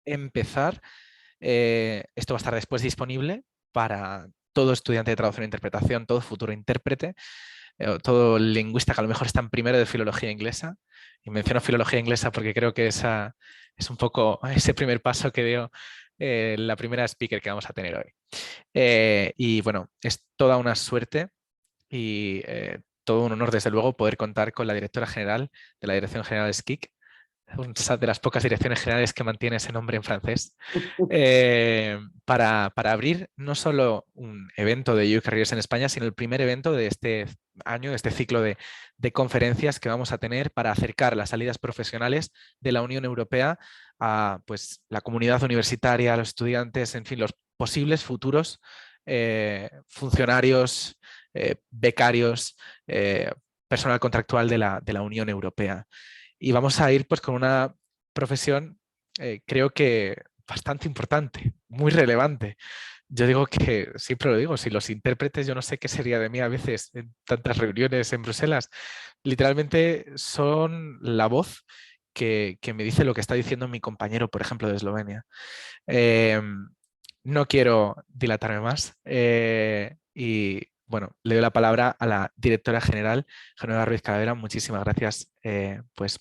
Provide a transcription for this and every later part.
empezar. Esto va a estar después disponible para todo estudiante de traducción e interpretación, todo futuro intérprete, todo lingüista que a lo mejor está en primero de filología inglesa. Y menciono filología inglesa porque creo que esa es un poco ese primer paso que dio la primera speaker que vamos a tener hoy. Y bueno, es toda una suerte y todo un honor, desde luego, poder contar con la directora general de la Dirección General SCIC, una de las pocas direcciones generales que mantiene ese nombre en francés, para abrir no solo un evento de You Careers en España, sino el primer evento de este año, de este ciclo de conferencias que vamos a tener para acercar las salidas profesionales de la Unión Europea a, pues, la comunidad universitaria, a los estudiantes, en fin, los posibles futuros funcionarios, becarios, personal contractual de la Unión Europea. Y vamos a ir pues con una profesión, creo que bastante importante, muy relevante. Yo digo que, siempre lo digo, si los intérpretes, yo no sé qué sería de mí a veces en tantas reuniones en Bruselas. Literalmente son la voz que me dice lo que está diciendo mi compañero, por ejemplo, de Eslovenia. No quiero dilatarme más y bueno, le doy la palabra a la directora general, Genoveva Ruiz Calavera. Muchísimas gracias pues,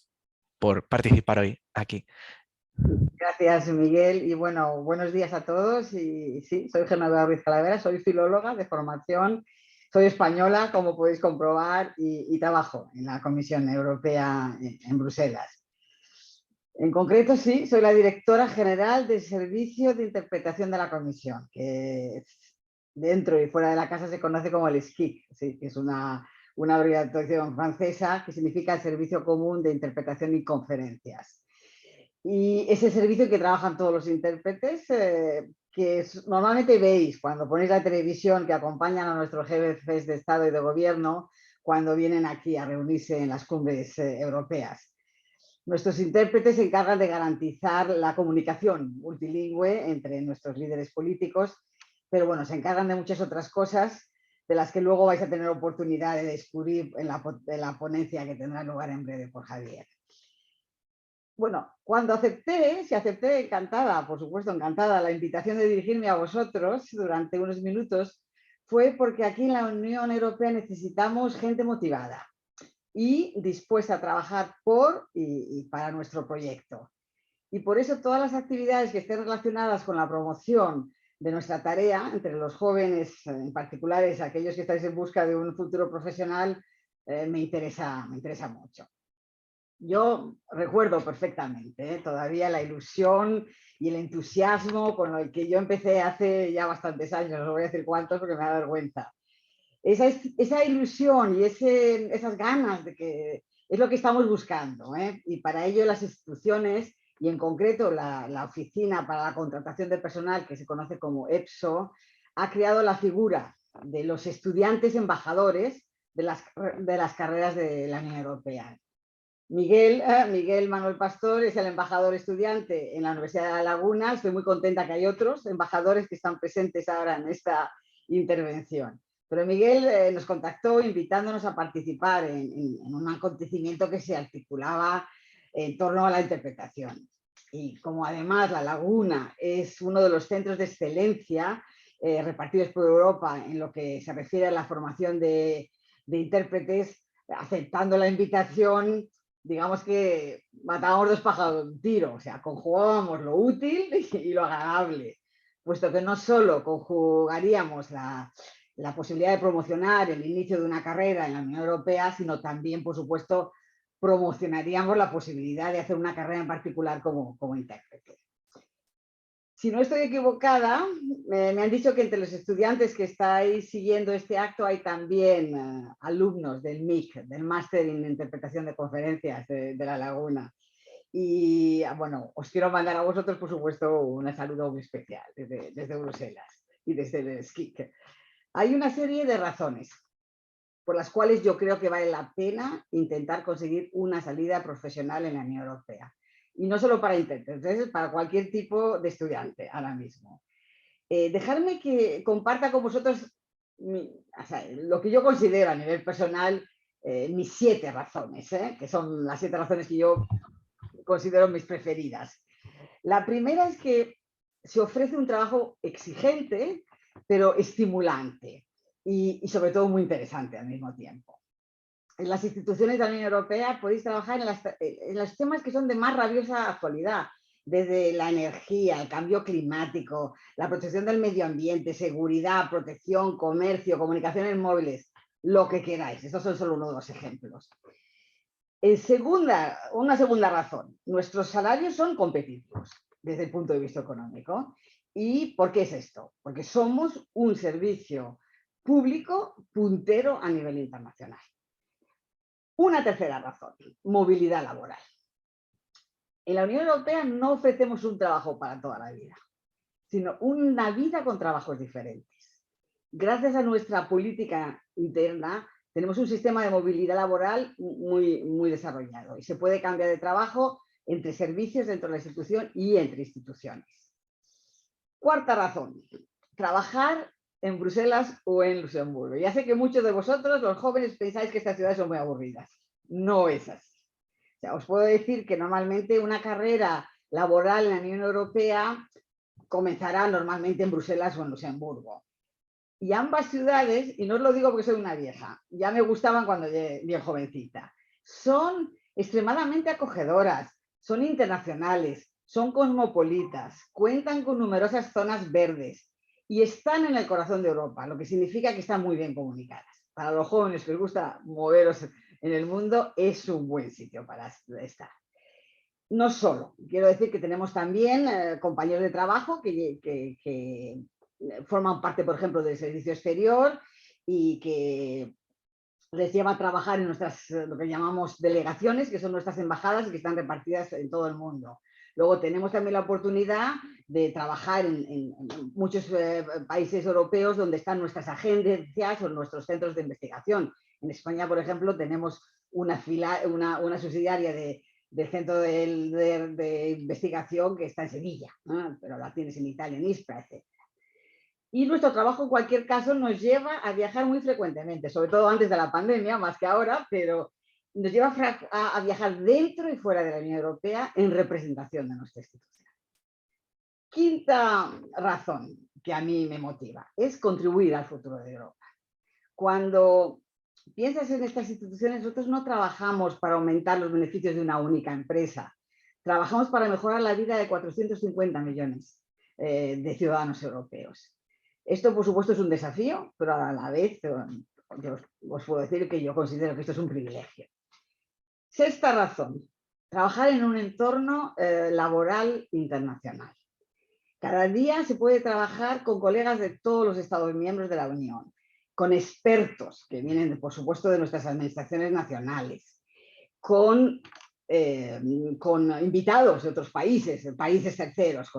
por participar hoy aquí. Gracias, Miguel. Y bueno, buenos días a todos. Y sí, soy Genoveva Ruiz Calavera, soy filóloga de formación, soy española, como podéis comprobar, y trabajo en la Comisión Europea en Bruselas. En concreto, sí, soy la directora general del Servicio de Interpretación de la Comisión, que dentro y fuera de la casa se conoce como el SCIC, sí, que es una abreviación francesa que significa el Servicio Común de Interpretación y Conferencias. Y ese servicio que trabajan todos los intérpretes, que normalmente veis cuando ponéis la televisión, que acompañan a nuestros jefes de Estado y de Gobierno cuando vienen aquí a reunirse en las cumbres europeas. Nuestros intérpretes se encargan de garantizar la comunicación multilingüe entre nuestros líderes políticos, pero bueno, se encargan de muchas otras cosas de las que luego vais a tener oportunidad de descubrir en la ponencia que tendrá lugar en breve por Javier. Bueno, cuando acepté, encantada, por supuesto, encantada, la invitación de dirigirme a vosotros durante unos minutos, fue porque aquí en la Unión Europea necesitamos gente motivada y dispuesta a trabajar por y para nuestro proyecto. Y por eso todas las actividades que estén relacionadas con la promoción de nuestra tarea entre los jóvenes, en particular aquellos que estáis en busca de un futuro profesional, me interesa mucho. Yo recuerdo perfectamente todavía la ilusión y el entusiasmo con el que yo empecé hace ya bastantes años, no voy a decir cuántos porque me da vergüenza. Esa ilusión y esas ganas de que es lo que estamos buscando, ¿eh? Y para ello las instituciones y en concreto la Oficina para la Contratación de Personal, que se conoce como EPSO, ha creado la figura de los estudiantes embajadores de las carreras de la Unión Europea. Miguel Manuel Pastor es el embajador estudiante en la Universidad de La Laguna. Estoy muy contenta que hay otros embajadores que están presentes ahora en esta intervención. Pero Miguel nos contactó invitándonos a participar en un acontecimiento que se articulaba en torno a la interpretación. Y como además La Laguna es uno de los centros de excelencia repartidos por Europa en lo que se refiere a la formación de intérpretes, aceptando la invitación, digamos que matábamos dos pájaros de un tiro, o sea, conjugábamos lo útil y lo agradable, puesto que no solo conjugaríamos la posibilidad de promocionar el inicio de una carrera en la Unión Europea, sino también, por supuesto, promocionaríamos la posibilidad de hacer una carrera en particular como intérprete. Si no estoy equivocada, me han dicho que entre los estudiantes que estáis siguiendo este acto hay también alumnos del MIC, del Máster en Interpretación de Conferencias de La Laguna. Y bueno, os quiero mandar a vosotros, por supuesto, un saludo muy especial desde Bruselas y desde el SCIC. Hay una serie de razones por las cuales yo creo que vale la pena intentar conseguir una salida profesional en la Unión Europea. Y no solo para intérpretes, para cualquier tipo de estudiante ahora mismo. Dejadme que comparta con vosotros lo que yo considero a nivel personal mis 7 razones, que son las 7 razones que yo considero mis preferidas. La primera es que se ofrece un trabajo exigente, pero estimulante y sobre todo muy interesante al mismo tiempo. En las instituciones de la Unión Europea podéis trabajar en los temas que son de más rabiosa actualidad, desde la energía, el cambio climático, la protección del medio ambiente, seguridad, protección, comercio, comunicaciones móviles, lo que queráis. Estos son solo uno de los ejemplos. Una segunda razón, nuestros salarios son competitivos desde el punto de vista económico. ¿Y por qué es esto? Porque somos un servicio público puntero a nivel internacional. Una tercera razón, movilidad laboral. En la Unión Europea no ofrecemos un trabajo para toda la vida, sino una vida con trabajos diferentes. Gracias a nuestra política interna, tenemos un sistema de movilidad laboral muy desarrollado y se puede cambiar de trabajo entre servicios dentro de la institución y entre instituciones. Cuarta razón, trabajar en Bruselas o en Luxemburgo. Ya sé que muchos de vosotros, los jóvenes, pensáis que estas ciudades son muy aburridas. No es así. O sea, os puedo decir que normalmente una carrera laboral en la Unión Europea comenzará normalmente en Bruselas o en Luxemburgo. Y ambas ciudades, y no os lo digo porque soy una vieja, ya me gustaban cuando bien jovencita, son extremadamente acogedoras, son internacionales, son cosmopolitas, cuentan con numerosas zonas verdes y están en el corazón de Europa, lo que significa que están muy bien comunicadas. Para los jóvenes que les gusta moveros en el mundo, es un buen sitio para estar. No solo, quiero decir que tenemos también compañeros de trabajo que forman parte, por ejemplo, del servicio exterior y que les lleva a trabajar en nuestras, lo que llamamos delegaciones, que son nuestras embajadas y que están repartidas en todo el mundo. Luego tenemos también la oportunidad de trabajar en muchos países europeos donde están nuestras agencias o nuestros centros de investigación. En España, por ejemplo, tenemos una subsidiaria del centro de investigación que está en Sevilla, ¿no? Pero la tienes en Italia, en Ispra, etc. Y nuestro trabajo, en cualquier caso, nos lleva a viajar muy frecuentemente, sobre todo antes de la pandemia, más que ahora, pero nos lleva a viajar dentro y fuera de la Unión Europea en representación de nuestra institución. Quinta razón que a mí me motiva es contribuir al futuro de Europa. Cuando piensas en estas instituciones, nosotros no trabajamos para aumentar los beneficios de una única empresa, trabajamos para mejorar la vida de 450 millones de ciudadanos europeos. Esto, por supuesto, es un desafío, pero a la vez yo os puedo decir que yo considero que esto es un privilegio. Sexta razón, trabajar en un entorno laboral internacional. Cada día se puede trabajar con colegas de todos los Estados miembros de la Unión, con expertos que vienen, por supuesto, de nuestras administraciones nacionales, con invitados de otros países terceros,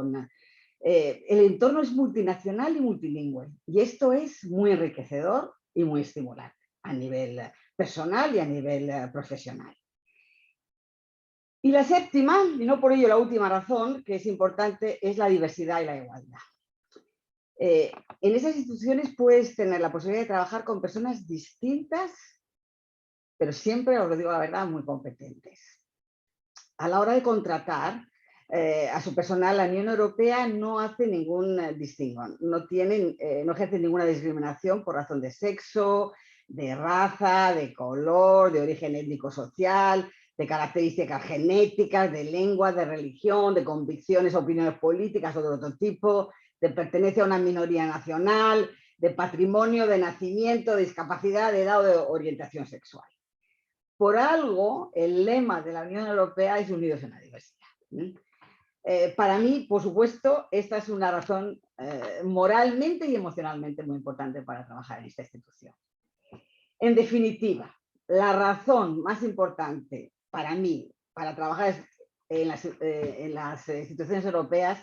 el entorno es multinacional y multilingüe y esto es muy enriquecedor y muy estimulante a nivel personal y a nivel profesional. Y la séptima, y no por ello la última razón, que es importante, es la diversidad y la igualdad. En esas instituciones puedes tener la posibilidad de trabajar con personas distintas, pero siempre, os lo digo la verdad, muy competentes. A la hora de contratar a su personal, la Unión Europea no hace ningún distingo, no ejerce ninguna discriminación por razón de sexo, de raza, de color, de origen étnico-social, de características genéticas, de lengua, de religión, de convicciones, opiniones políticas o de otro tipo, de pertenencia a una minoría nacional, de patrimonio, de nacimiento, de discapacidad, de edad o de orientación sexual. Por algo, el lema de la Unión Europea es unidos en la diversidad. Para mí, por supuesto, esta es una razón moralmente y emocionalmente muy importante para trabajar en esta institución. En definitiva, la razón más importante para mí, para trabajar en las instituciones europeas,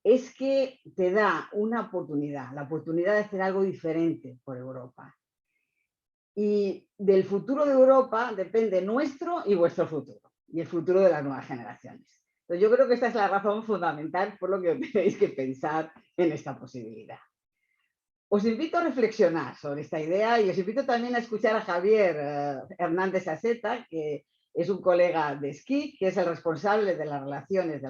es que te da una oportunidad, la oportunidad de hacer algo diferente por Europa. Y del futuro de Europa depende nuestro y vuestro futuro, y el futuro de las nuevas generaciones. Entonces yo creo que esta es la razón fundamental por lo que tenéis que pensar en esta posibilidad. Os invito a reflexionar sobre esta idea y os invito también a escuchar a Javier Hernández Aseta, que es un colega de SCIC, que es el responsable de las relaciones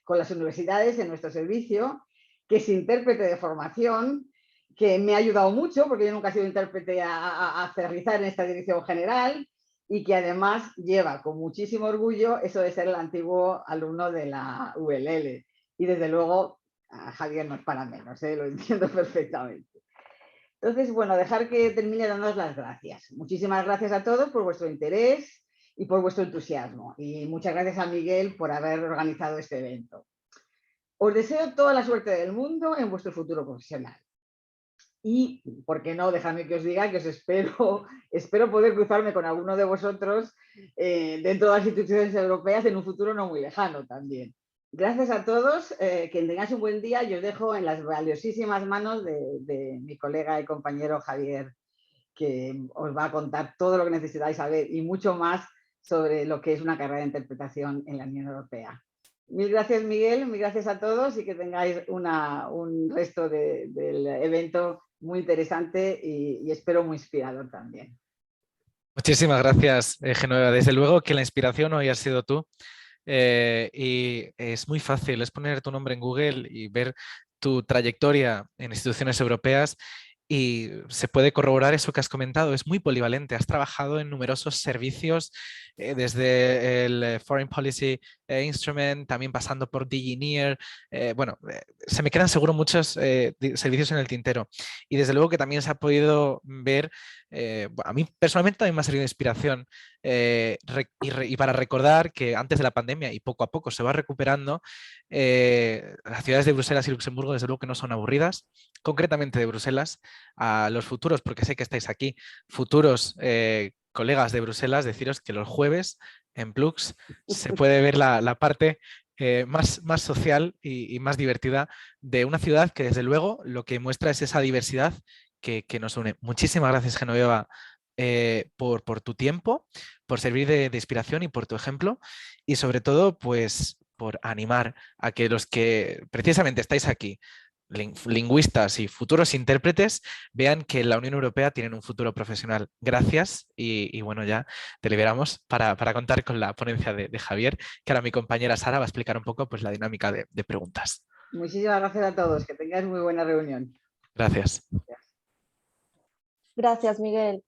con las universidades en nuestro servicio, que es intérprete de formación, que me ha ayudado mucho, porque yo nunca he sido intérprete a aterrizar en esta dirección general, y que además lleva con muchísimo orgullo eso de ser el antiguo alumno de la ULL. Y desde luego, a Javier no es para menos, lo entiendo perfectamente. Entonces, bueno, dejar que termine dándoos las gracias. Muchísimas gracias a todos por vuestro interés y por vuestro entusiasmo. Y muchas gracias a Miguel por haber organizado este evento. Os deseo toda la suerte del mundo en vuestro futuro profesional. Y, ¿por qué no? Dejadme que os diga que os espero poder cruzarme con alguno de vosotros dentro de las instituciones europeas en un futuro no muy lejano también. Gracias a todos, que tengáis un buen día y os dejo en las valiosísimas manos de mi colega y compañero Javier, que os va a contar todo lo que necesitáis saber y mucho más sobre lo que es una carrera de interpretación en la Unión Europea. Mil gracias, Miguel, mil gracias a todos y que tengáis un resto del evento muy interesante y espero muy inspirador también. Muchísimas gracias, Genoveva. Desde luego que la inspiración hoy has sido tú. Y es muy fácil, es poner tu nombre en Google y ver tu trayectoria en instituciones europeas y se puede corroborar eso que has comentado. Es muy polivalente, has trabajado en numerosos servicios, desde el Foreign Policy Instrument, también pasando por DigiNear. Bueno, se me quedan seguro muchos servicios en el tintero. Y desde luego que también se ha podido ver, a mí personalmente también me ha servido de inspiración, y para recordar que antes de la pandemia y poco a poco se va recuperando, las ciudades de Bruselas y Luxemburgo desde luego que no son aburridas, concretamente de Bruselas, a los futuros, porque sé que estáis aquí, futuros colegas de Bruselas, deciros que los jueves en Plux se puede ver la parte más social y más divertida de una ciudad que desde luego lo que muestra es esa diversidad que nos une. Muchísimas gracias, Genoveva, por tu tiempo, por servir de inspiración y por tu ejemplo, y sobre todo pues por animar a que los que precisamente estáis aquí, lingüistas y futuros intérpretes, vean que en la Unión Europea tienen un futuro profesional. Gracias y bueno, ya te liberamos para contar con la ponencia de Javier, que ahora mi compañera Sara va a explicar un poco pues, la dinámica de preguntas. Muchísimas gracias a todos, que tengáis muy buena reunión. Gracias. Gracias, Miguel.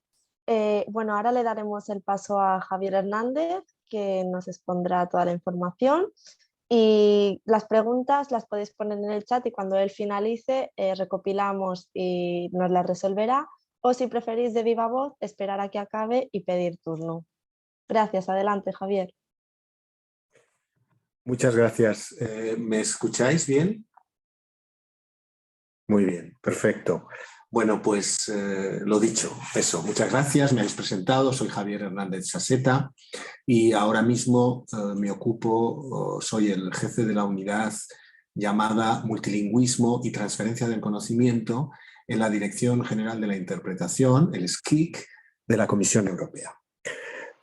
Bueno, ahora le daremos el paso a Javier Hernández, que nos expondrá toda la información. Y las preguntas las podéis poner en el chat y cuando él finalice recopilamos y nos las resolverá. O si preferís de viva voz, esperar a que acabe y pedir turno. Gracias, adelante, Javier. Muchas gracias. ¿Me escucháis bien? Muy bien, perfecto. Bueno, pues lo dicho, eso, muchas gracias, me habéis presentado, soy Javier Hernández Saseta y ahora mismo soy el jefe de la unidad llamada Multilingüismo y Transferencia del Conocimiento en la Dirección General de la Interpretación, el SCIC, de la Comisión Europea.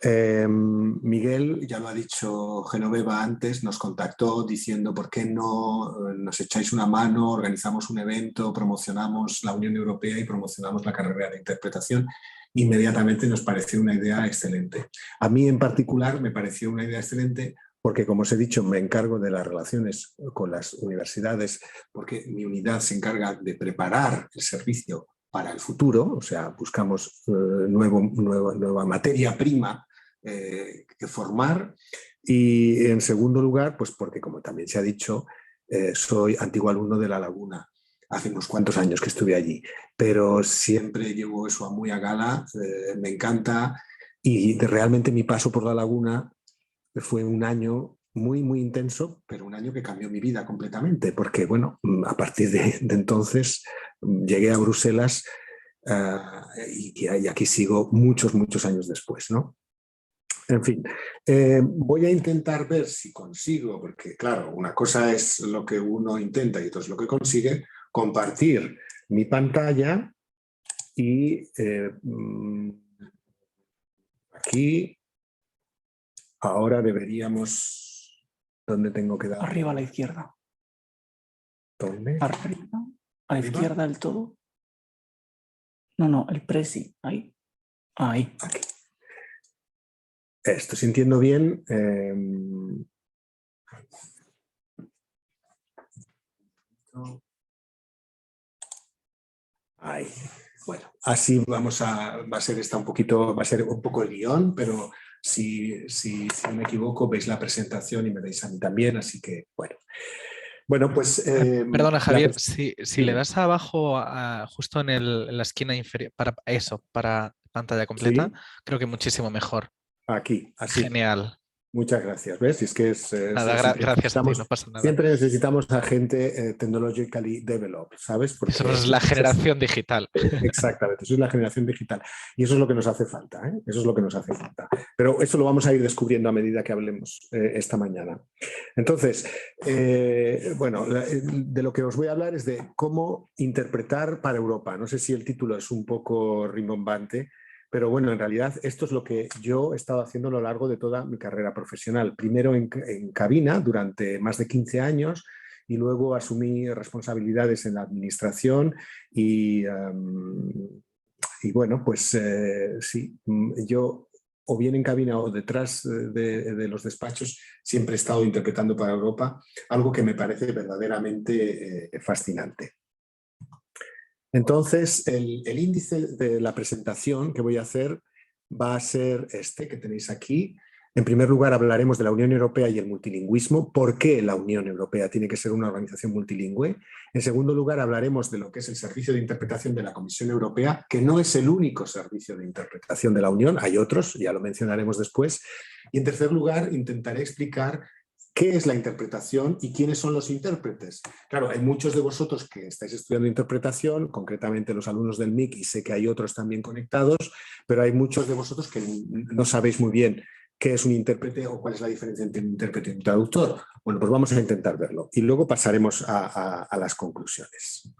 Miguel, ya lo ha dicho Genoveva antes, nos contactó diciendo por qué no nos echáis una mano, organizamos un evento, promocionamos la Unión Europea y promocionamos la carrera de interpretación. Inmediatamente nos pareció una idea excelente. A mí en particular me pareció una idea excelente porque, como os he dicho, me encargo de las relaciones con las universidades, porque mi unidad se encarga de preparar el servicio para el futuro, o sea, buscamos nueva materia prima que formar, y en segundo lugar, pues porque, como también se ha dicho, soy antiguo alumno de La Laguna. Hace unos cuantos años que estuve allí, pero siempre llevo eso muy a gala, me encanta, y realmente mi paso por La Laguna fue un año muy, muy intenso, pero un año que cambió mi vida completamente, porque, bueno, a partir de entonces llegué a Bruselas y aquí sigo muchos, muchos años después, ¿no? En fin, voy a intentar ver si consigo, porque claro, una cosa es lo que uno intenta y otra es lo que consigue, compartir mi pantalla y aquí ahora deberíamos... ¿Dónde tengo que dar? Arriba a la izquierda. ¿Dónde? Arriba, a la izquierda del todo. No, el presi, ahí. Ahí. Aquí. Estoy sintiendo bien. Ahí. Bueno, así va a ser va a ser un poco el guión, pero si no me equivoco, veis la presentación y me veis a mí también, así que bueno. Bueno, pues... Perdona, Javier, si le dime. das abajo, justo en la esquina inferior, para pantalla completa, Sí, creo que muchísimo mejor. aquí, así. Genial. Muchas gracias. ¿Ves? Y es que Nada, gracias a ti, no pasa nada. siempre necesitamos a gente technologically developed, ¿sabes? Porque Somos la generación digital. exactamente, eso es la generación digital. Y eso es lo que nos hace falta, ¿eh? Eso es lo que nos hace falta. Pero eso lo vamos a ir descubriendo a medida que hablemos esta mañana. Entonces, bueno, de lo que os voy a hablar es de cómo interpretar para Europa. No sé si el título es un poco rimbombante, pero bueno, en realidad esto es lo que yo he estado haciendo a lo largo de toda mi carrera profesional. Primero en cabina durante más de 15 años y luego asumí responsabilidades en la administración y bueno, pues sí, yo o bien en cabina o detrás de los despachos siempre he estado interpretando para Europa, algo que me parece verdaderamente fascinante. Entonces, el índice de la presentación que voy a hacer va a ser este que tenéis aquí. En primer lugar, hablaremos de la Unión Europea y el multilingüismo. ¿Por qué la Unión Europea tiene que ser una organización multilingüe? En segundo lugar, hablaremos de lo que es el servicio de interpretación de la Comisión Europea, que no es el único servicio de interpretación de la Unión, hay otros, ya lo mencionaremos después. Y en tercer lugar, intentaré explicar ¿qué es la interpretación y quiénes son los intérpretes? Claro, hay muchos de vosotros que estáis estudiando interpretación, concretamente los alumnos del MIC, y sé que hay otros también conectados, pero hay muchos de vosotros que no sabéis muy bien qué es un intérprete o cuál es la diferencia entre un intérprete y un traductor. Bueno, pues vamos a intentar verlo y luego pasaremos a las conclusiones.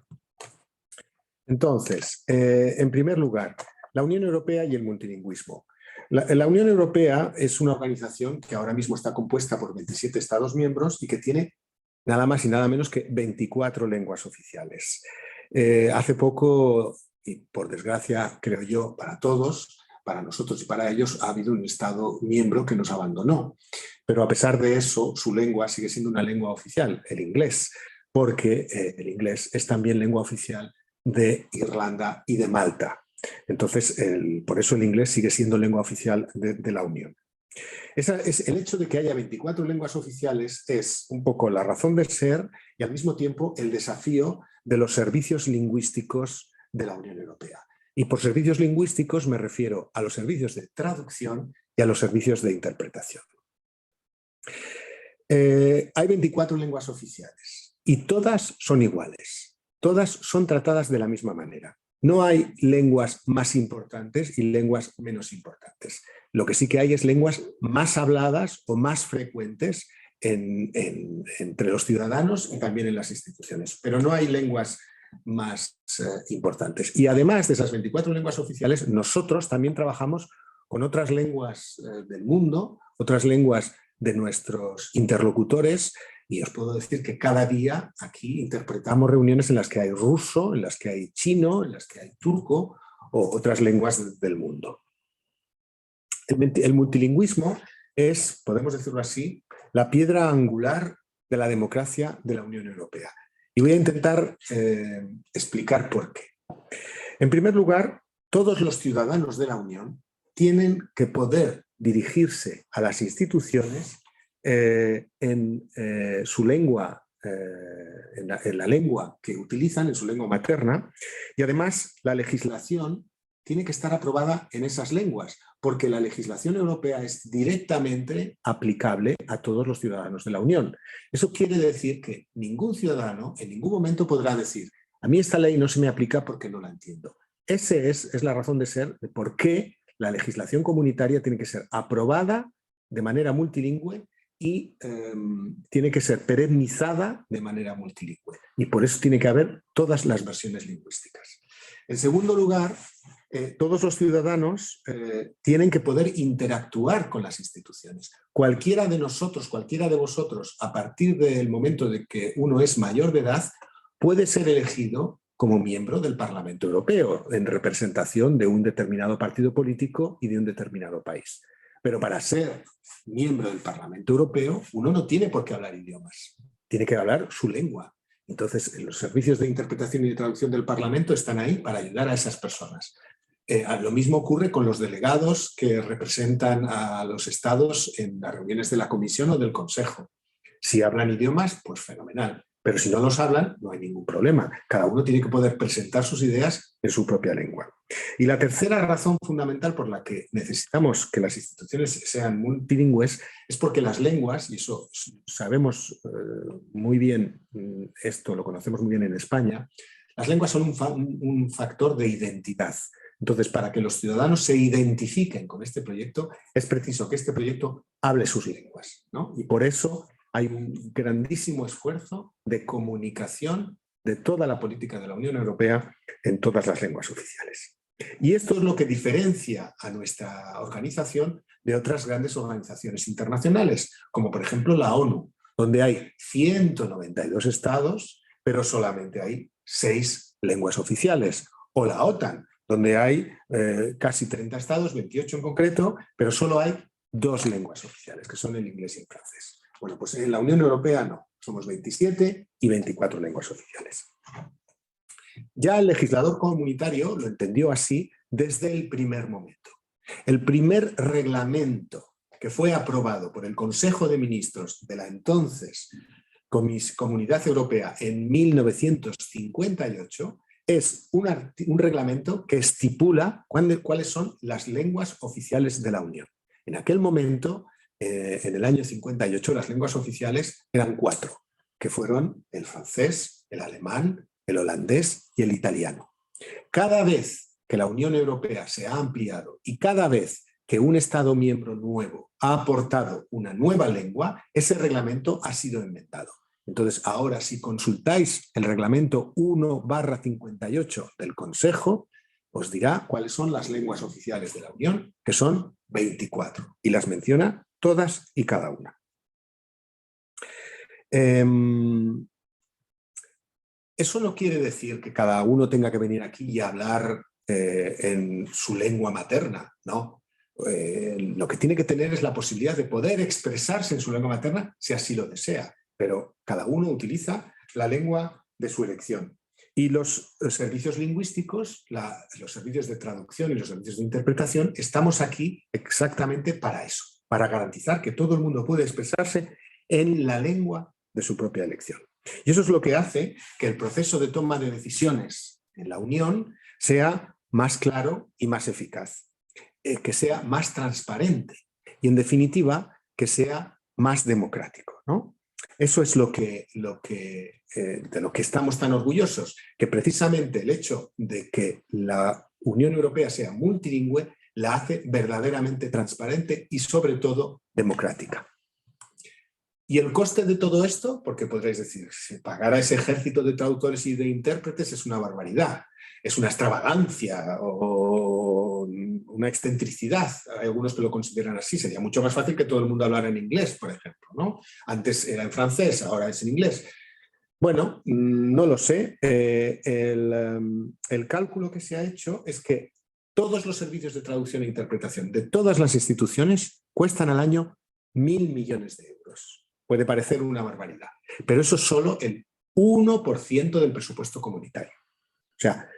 Entonces, en primer lugar, la Unión Europea y el multilingüismo. La Unión Europea es una organización que ahora mismo está compuesta por 27 Estados miembros y que tiene nada más y nada menos que 24 lenguas oficiales. Hace poco, y por desgracia creo yo para todos, para nosotros y para ellos, ha habido un Estado miembro que nos abandonó. Pero a pesar de eso, su lengua sigue siendo una lengua oficial, el inglés, porque el inglés es también lengua oficial de Irlanda y de Malta. Entonces, por eso el inglés sigue siendo lengua oficial de la Unión. El hecho de que haya 24 lenguas oficiales es un poco la razón de ser y al mismo tiempo el desafío de los servicios lingüísticos de la Unión Europea. Y por servicios lingüísticos me refiero a los servicios de traducción y a los servicios de interpretación. Hay 24 lenguas oficiales y todas son iguales. Todas son tratadas de la misma manera. No hay lenguas más importantes y lenguas menos importantes. Lo que sí que hay es lenguas más habladas o más frecuentes entre los ciudadanos y también en las instituciones. Pero no hay lenguas más importantes. Y además de esas 24 lenguas oficiales, nosotros también trabajamos con otras lenguas del mundo, otras lenguas de nuestros interlocutores. Y os puedo decir que cada día aquí interpretamos reuniones en las que hay ruso, en las que hay chino, en las que hay turco o otras lenguas del mundo. El multilingüismo es, podemos decirlo así, la piedra angular de la democracia de la Unión Europea. Y voy a intentar explicar por qué. En primer lugar, todos los ciudadanos de la Unión tienen que poder dirigirse a las instituciones en su lengua, en la lengua que utilizan, en su lengua materna, y además la legislación tiene que estar aprobada en esas lenguas, porque la legislación europea es directamente aplicable a todos los ciudadanos de la Unión. Eso quiere decir que ningún ciudadano en ningún momento podrá decir: a mí esta ley no se me aplica porque no la entiendo. Esa es la razón de ser de por qué la legislación comunitaria tiene que ser aprobada de manera multilingüe y tiene que ser perennizada de manera multilingüe. Y por eso tiene que haber todas las versiones lingüísticas. En segundo lugar, todos los ciudadanos tienen que poder interactuar con las instituciones. Cualquiera de nosotros, cualquiera de vosotros, a partir del momento de que uno es mayor de edad, puede ser elegido como miembro del Parlamento Europeo, en representación de un determinado partido político y de un determinado país. Pero para ser miembro del Parlamento Europeo, uno no tiene por qué hablar idiomas, tiene que hablar su lengua. Entonces, los servicios de interpretación y de traducción del Parlamento están ahí para ayudar a esas personas. Lo mismo ocurre con los delegados que representan a los estados en las reuniones de la Comisión o del Consejo. Si hablan idiomas, pues fenomenal. Pero si no los hablan, no hay ningún problema. Cada uno tiene que poder presentar sus ideas en su propia lengua. Y la tercera razón fundamental por la que necesitamos que las instituciones sean multilingües es porque las lenguas, y eso sabemos muy bien, esto lo conocemos muy bien en España, las lenguas son un factor de identidad. Entonces, para que los ciudadanos se identifiquen con este proyecto, es preciso que este proyecto hable sus lenguas, ¿no? Y por eso hay un grandísimo esfuerzo de comunicación de toda la política de la Unión Europea en todas las lenguas oficiales. Y esto es lo que diferencia a nuestra organización de otras grandes organizaciones internacionales, como por ejemplo la ONU, donde hay 192 estados, pero solamente hay 6 lenguas oficiales, o la OTAN, donde hay casi 30 estados, 28 en concreto, pero solo hay 2 lenguas oficiales, que son el inglés y el francés. Bueno, pues en la Unión Europea no, somos 27 y 24 lenguas oficiales. Ya el legislador comunitario lo entendió así desde el primer momento. El primer reglamento que fue aprobado por el Consejo de Ministros de la entonces Comunidad Europea en 1958 es un reglamento que estipula cuáles son las lenguas oficiales de la Unión. En aquel momento, en el año 58, las lenguas oficiales eran 4, que fueron el francés, el alemán, el holandés y el italiano. Cada vez que la Unión Europea se ha ampliado y cada vez que un Estado miembro nuevo ha aportado una nueva lengua, ese reglamento ha sido enmendado. Entonces, ahora si consultáis el reglamento 1/58 del Consejo, os dirá cuáles son las lenguas oficiales de la Unión, que son 24, y las menciona todas y cada una. Eso no quiere decir que cada uno tenga que venir aquí y hablar en su lengua materna, ¿no? Lo que tiene que tener es la posibilidad de poder expresarse en su lengua materna si así lo desea, pero cada uno utiliza la lengua de su elección. Y los servicios lingüísticos, los servicios de traducción y los servicios de interpretación, estamos aquí exactamente para eso, para garantizar que todo el mundo puede expresarse en la lengua de su propia elección. Y eso es lo que hace que el proceso de toma de decisiones en la Unión sea más claro y más eficaz, que sea más transparente y, en definitiva, que sea más democrático, ¿no? Eso es de lo que estamos tan orgullosos, que precisamente el hecho de que la Unión Europea sea multilingüe la hace verdaderamente transparente y, sobre todo, democrática. ¿Y el coste de todo esto? Porque podréis decir, si pagar a ese ejército de traductores y de intérpretes es una barbaridad, es una extravagancia o una excentricidad. Hay algunos que lo consideran así. Sería mucho más fácil que todo el mundo hablara en inglés, por ejemplo, ¿no? Antes era en francés, ahora es en inglés. Bueno, no lo sé. El cálculo que se ha hecho es que todos los servicios de traducción e interpretación de todas las instituciones cuestan al año 1.000 millones de euros. Puede parecer una barbaridad, pero eso es solo el 1% del presupuesto comunitario. O sea,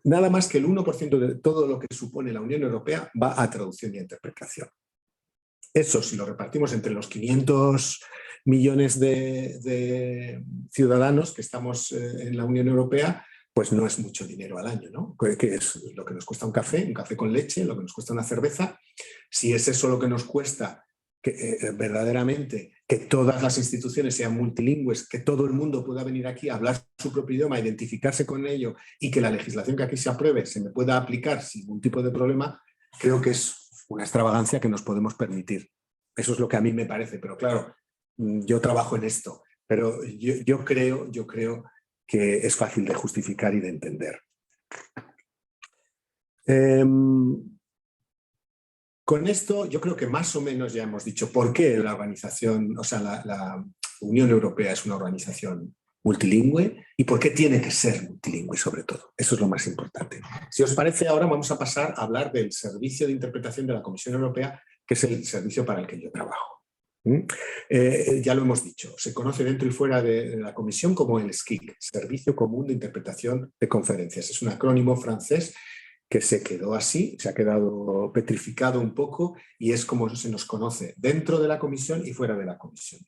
nada más que el 1% de todo lo que supone la Unión Europea va a traducción y interpretación. Eso, si lo repartimos entre los 500 millones de ciudadanos que estamos en la Unión Europea, pues no es mucho dinero al año, ¿no? Que es lo que nos cuesta un café con leche, lo que nos cuesta una cerveza. Si es eso lo que nos cuesta verdaderamente que todas las instituciones sean multilingües, que todo el mundo pueda venir aquí a hablar su propio idioma, identificarse con ello y que la legislación que aquí se apruebe se me pueda aplicar sin ningún tipo de problema, creo que es una extravagancia que nos podemos permitir. Eso es lo que a mí me parece, pero claro, yo trabajo en esto, pero yo creo que es fácil de justificar y de entender. Con esto yo creo que más o menos ya hemos dicho por qué la organización, o sea, la Unión Europea es una organización multilingüe y por qué tiene que ser multilingüe sobre todo. Eso es lo más importante. Si os parece, ahora vamos a pasar a hablar del servicio de interpretación de la Comisión Europea, que es el servicio para el que yo trabajo. Ya lo hemos dicho, se conoce dentro y fuera de la Comisión como el SCIC, Servicio Común de Interpretación de Conferencias. Es un acrónimo francés que se quedó así, se ha quedado petrificado un poco y es como se nos conoce dentro de la Comisión y fuera de la Comisión.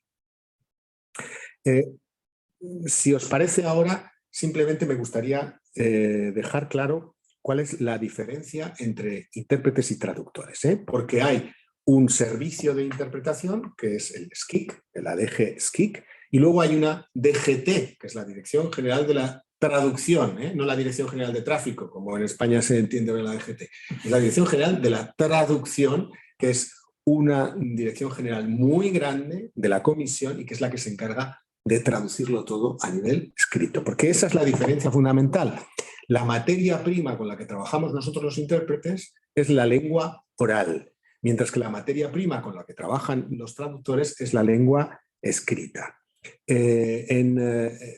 Si os parece ahora, simplemente me gustaría dejar claro cuál es la diferencia entre intérpretes y traductores, porque hay un servicio de interpretación, que es el SCIC, la DG SCIC, y luego hay una DGT, que es la Dirección General de la Traducción, no la Dirección General de Tráfico, como en España se entiende en la DGT, es la Dirección General de la Traducción, que es una dirección general muy grande de la Comisión y que es la que se encarga de traducirlo todo a nivel escrito, porque esa es la diferencia fundamental. La materia prima con la que trabajamos nosotros los intérpretes es la lengua oral, mientras que la materia prima con la que trabajan los traductores es la lengua escrita.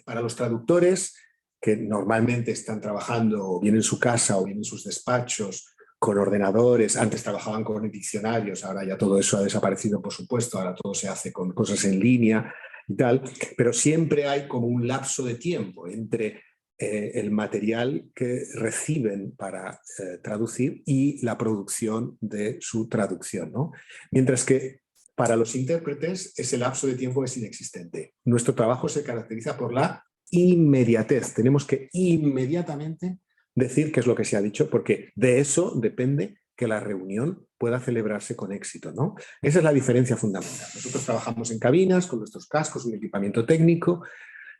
Para los traductores, que normalmente están trabajando o bien en su casa o bien en sus despachos, con ordenadores, antes trabajaban con diccionarios, ahora ya todo eso ha desaparecido, por supuesto, ahora todo se hace con cosas en línea y tal, pero siempre hay como un lapso de tiempo entre el material que reciben para traducir y la producción de su traducción, ¿no? Mientras que para los intérpretes ese lapso de tiempo es inexistente. Nuestro trabajo se caracteriza por la inmediatez. Tenemos que inmediatamente decir qué es lo que se ha dicho, porque de eso depende que la reunión pueda celebrarse con éxito, ¿no? Esa es la diferencia fundamental. Nosotros trabajamos en cabinas, con nuestros cascos, un equipamiento técnico.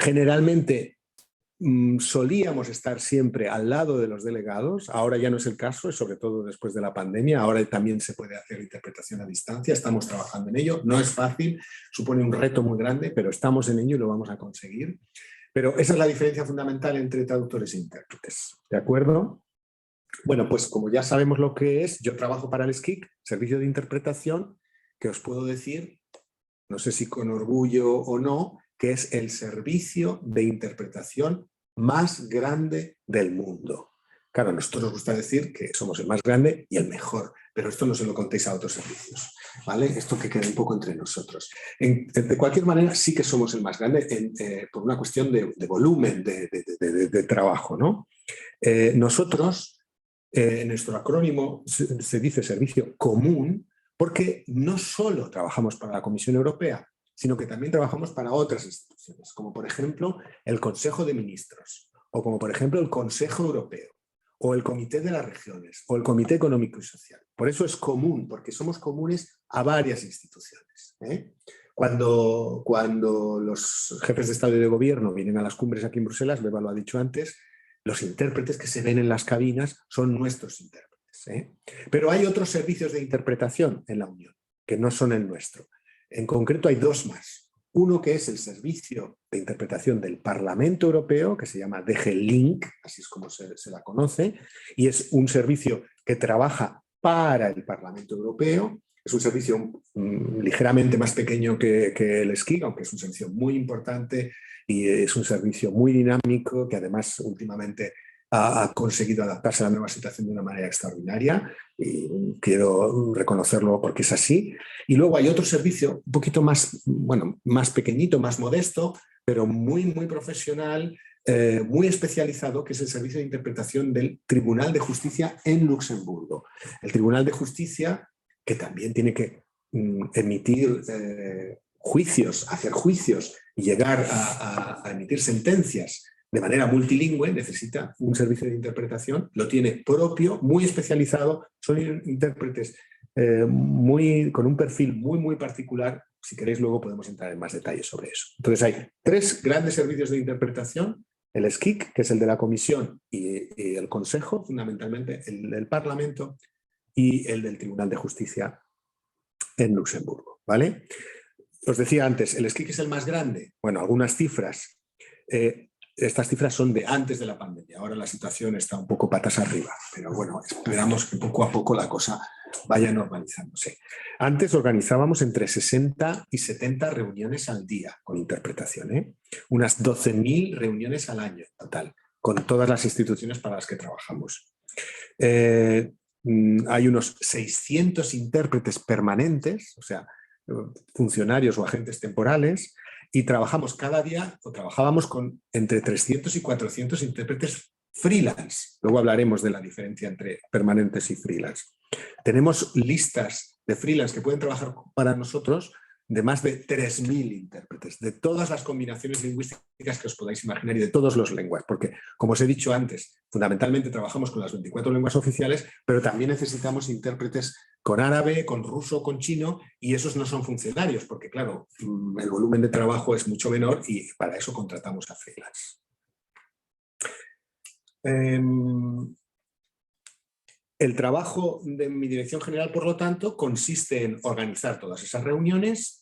Generalmente solíamos estar siempre al lado de los delegados, ahora ya no es el caso, sobre todo después de la pandemia, ahora también se puede hacer interpretación a distancia, estamos trabajando en ello, no es fácil, supone un reto muy grande, pero estamos en ello y lo vamos a conseguir. Pero esa es la diferencia fundamental entre traductores e intérpretes, ¿de acuerdo? Bueno, pues como ya sabemos lo que es, yo trabajo para el SCIC, Servicio de Interpretación, que os puedo decir, no sé si con orgullo o no, que es el servicio de interpretación más grande del mundo. Claro, a nosotros nos gusta decir que somos el más grande y el mejor, pero esto no se lo contéis a otros servicios, ¿vale? Esto que quede un poco entre nosotros. De cualquier manera, sí que somos el más grande por una cuestión de volumen de trabajo, ¿no? Nosotros, en nuestro acrónimo se dice servicio común porque no solo trabajamos para la Comisión Europea, sino que también trabajamos para otras instituciones, como por ejemplo el Consejo de Ministros, o como por ejemplo el Consejo Europeo, o el Comité de las Regiones, o el Comité Económico y Social. Por eso es común, porque somos comunes a varias instituciones. Cuando los jefes de Estado y de Gobierno vienen a las cumbres aquí en Bruselas, Beba lo ha dicho antes, los intérpretes que se ven en las cabinas son nuestros intérpretes. Pero hay otros servicios de interpretación en la Unión, que no son el nuestro. En concreto hay dos más. Uno que es el servicio de interpretación del Parlamento Europeo, que se llama DG Link, así es como se la conoce, y es un servicio que trabaja para el Parlamento Europeo. Es un servicio ligeramente más pequeño que el SCIC, aunque es un servicio muy importante y es un servicio muy dinámico que además últimamente ha conseguido adaptarse a la nueva situación de una manera extraordinaria y quiero reconocerlo porque es así. Y luego hay otro servicio un poquito más, bueno, más pequeñito, más modesto, pero muy, muy profesional, muy especializado, que es el servicio de interpretación del Tribunal de Justicia en Luxemburgo. El Tribunal de Justicia, que también tiene que emitir juicios, hacer juicios y llegar a emitir sentencias de manera multilingüe, necesita un servicio de interpretación, lo tiene propio, muy especializado, son intérpretes con un perfil muy, muy particular. Si queréis luego podemos entrar en más detalles sobre eso. Entonces hay tres grandes servicios de interpretación, el SCIC, que es el de la Comisión y el Consejo, fundamentalmente el del Parlamento, y el del Tribunal de Justicia en Luxemburgo, ¿vale? Os decía antes, el SCIC es el más grande. Bueno, algunas cifras. Estas cifras son de antes de la pandemia. Ahora la situación está un poco patas arriba, pero bueno, esperamos que poco a poco la cosa vaya normalizándose. Antes organizábamos entre 60 y 70 reuniones al día con interpretación, ¿eh? Unas 12.000 reuniones al año en total, con todas las instituciones para las que trabajamos. Hay unos 600 intérpretes permanentes, o sea, funcionarios o agentes temporales, y trabajamos cada día, o trabajábamos con entre 300 y 400 intérpretes freelance. Luego hablaremos de la diferencia entre permanentes y freelance. Tenemos listas de freelance que pueden trabajar para nosotros de más de 3.000 intérpretes, de todas las combinaciones lingüísticas que os podáis imaginar y de todos los lenguajes, porque, como os he dicho antes, fundamentalmente trabajamos con las 24 lenguas oficiales, pero también necesitamos intérpretes con árabe, con ruso, con chino, y esos no son funcionarios, porque, claro, el volumen de trabajo es mucho menor y para eso contratamos a freelance. El trabajo de mi dirección general, por lo tanto, consiste en organizar todas esas reuniones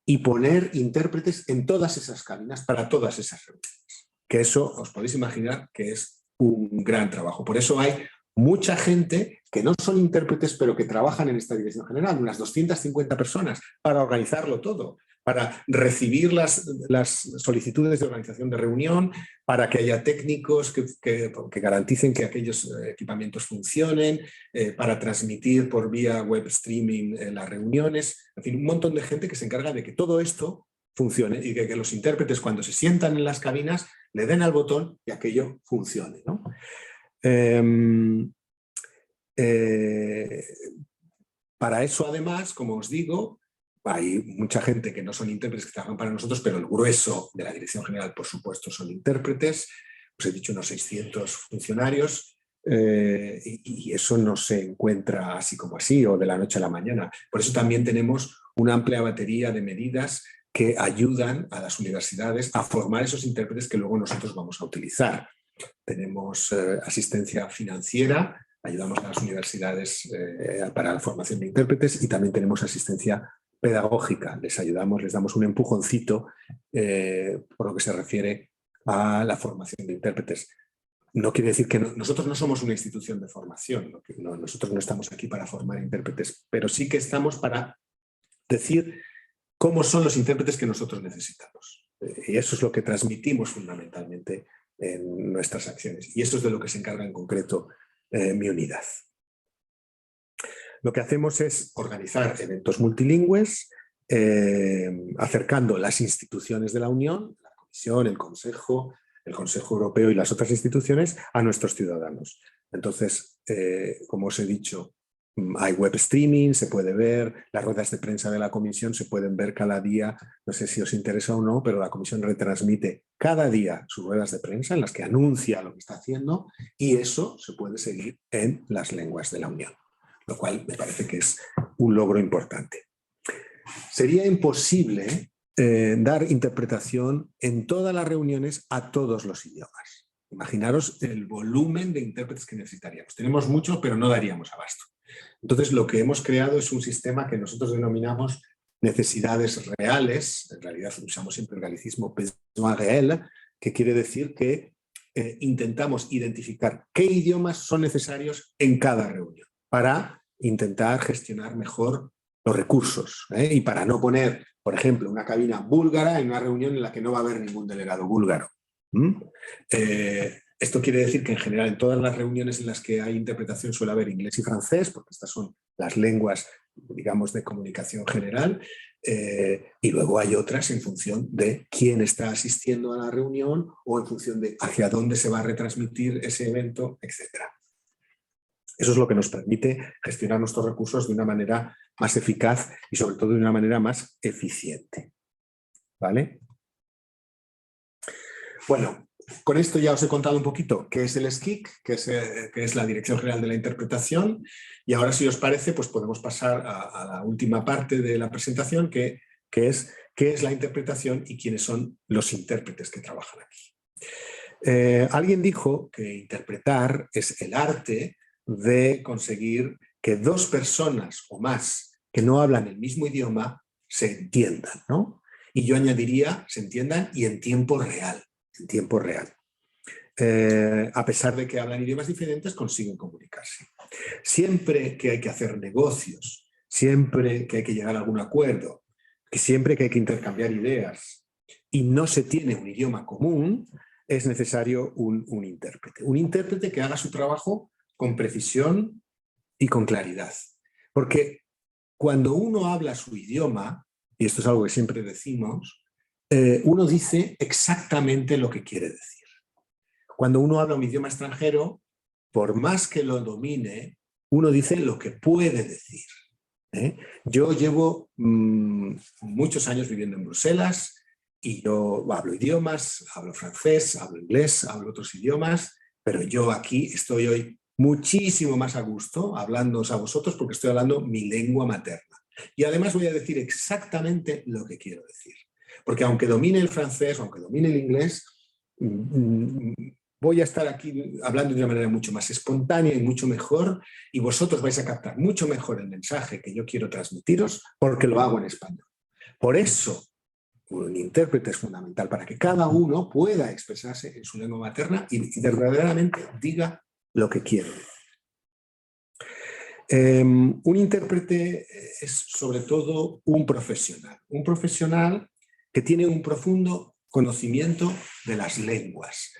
y poner intérpretes en todas esas cabinas para todas esas reuniones. Que eso os podéis imaginar que es un gran trabajo. Por eso hay mucha gente que no son intérpretes, pero que trabajan en esta dirección general, unas 250 personas, para organizarlo todo, para recibir las solicitudes de organización de reunión, para que haya técnicos que garanticen que aquellos equipamientos funcionen, para transmitir por vía web streaming las reuniones, en fin, un montón de gente que se encarga de que todo esto funcione y que los intérpretes, cuando se sientan en las cabinas, le den al botón y aquello funcione, ¿no? Para eso, además, como os digo, hay mucha gente que no son intérpretes que trabajan para nosotros, pero el grueso de la dirección general, por supuesto, son intérpretes. Os he dicho unos 600 funcionarios y eso no se encuentra así como así o de la noche a la mañana. Por eso también tenemos una amplia batería de medidas que ayudan a las universidades a formar esos intérpretes que luego nosotros vamos a utilizar. Tenemos asistencia financiera, ayudamos a las universidades para la formación de intérpretes y también tenemos asistencia pedagógica. Les ayudamos, les damos un empujoncito por lo que se refiere a la formación de intérpretes. No quiere decir que nosotros no somos una institución de formación, nosotros no estamos aquí para formar intérpretes, pero sí que estamos para decir cómo son los intérpretes que nosotros necesitamos. Y eso es lo que transmitimos fundamentalmente en nuestras acciones. Y eso es de lo que se encarga en concreto mi unidad. Lo que hacemos es organizar eventos multilingües, acercando las instituciones de la Unión, la Comisión, el Consejo Europeo y las otras instituciones a nuestros ciudadanos. Entonces, como os he dicho, hay web streaming, se puede ver, las ruedas de prensa de la Comisión se pueden ver cada día, no sé si os interesa o no, pero la Comisión retransmite cada día sus ruedas de prensa en las que anuncia lo que está haciendo y eso se puede seguir en las lenguas de la Unión, lo cual me parece que es un logro importante. Sería imposible dar interpretación en todas las reuniones a todos los idiomas. Imaginaros el volumen de intérpretes que necesitaríamos. Tenemos muchos, pero no daríamos abasto. Entonces, lo que hemos creado es un sistema que nosotros denominamos necesidades reales. En realidad usamos siempre el galicismo besoin réel, que quiere decir que intentamos identificar qué idiomas son necesarios en cada reunión para intentar gestionar mejor los recursos y para no poner, por ejemplo, una cabina búlgara en una reunión en la que no va a haber ningún delegado búlgaro. Esto quiere decir que en general en todas las reuniones en las que hay interpretación suele haber inglés y francés, porque estas son las lenguas, digamos, de comunicación general, y luego hay otras en función de quién está asistiendo a la reunión o en función de hacia dónde se va a retransmitir ese evento, etc. Eso es lo que nos permite gestionar nuestros recursos de una manera más eficaz y sobre todo de una manera más eficiente. ¿Vale? Bueno, con esto ya os he contado un poquito qué es el SCIC, que es la Dirección General de la Interpretación, y ahora, si os parece, pues podemos pasar a la última parte de la presentación, que es qué es la interpretación y quiénes son los intérpretes que trabajan aquí. Alguien dijo que interpretar es el arte de conseguir que dos personas o más que no hablan el mismo idioma se entiendan, ¿no? Y yo añadiría, se entiendan y en tiempo real. En tiempo real. A pesar de que hablan idiomas diferentes, consiguen comunicarse. Siempre que hay que hacer negocios, siempre que hay que llegar a algún acuerdo, que siempre que hay que intercambiar ideas y no se tiene un idioma común, es necesario un intérprete. Un intérprete que haga su trabajo con precisión y con claridad. Porque cuando uno habla su idioma, y esto es algo que siempre decimos, uno dice exactamente lo que quiere decir. Cuando uno habla un idioma extranjero, por más que lo domine, uno dice lo que puede decir. Yo llevo muchos años viviendo en Bruselas y yo hablo idiomas, hablo francés, hablo inglés, hablo otros idiomas, pero yo aquí estoy hoy muchísimo más a gusto hablándoos a vosotros porque estoy hablando mi lengua materna. Y además voy a decir exactamente lo que quiero decir. Porque aunque domine el francés, aunque domine el inglés, voy a estar aquí hablando de una manera mucho más espontánea y mucho mejor, y vosotros vais a captar mucho mejor el mensaje que yo quiero transmitiros porque lo hago en español. Por eso, un intérprete es fundamental para que cada uno pueda expresarse en su lengua materna y verdaderamente diga lo que quiere decir. Un intérprete es sobre todo un profesional que tiene un profundo conocimiento de las lenguas,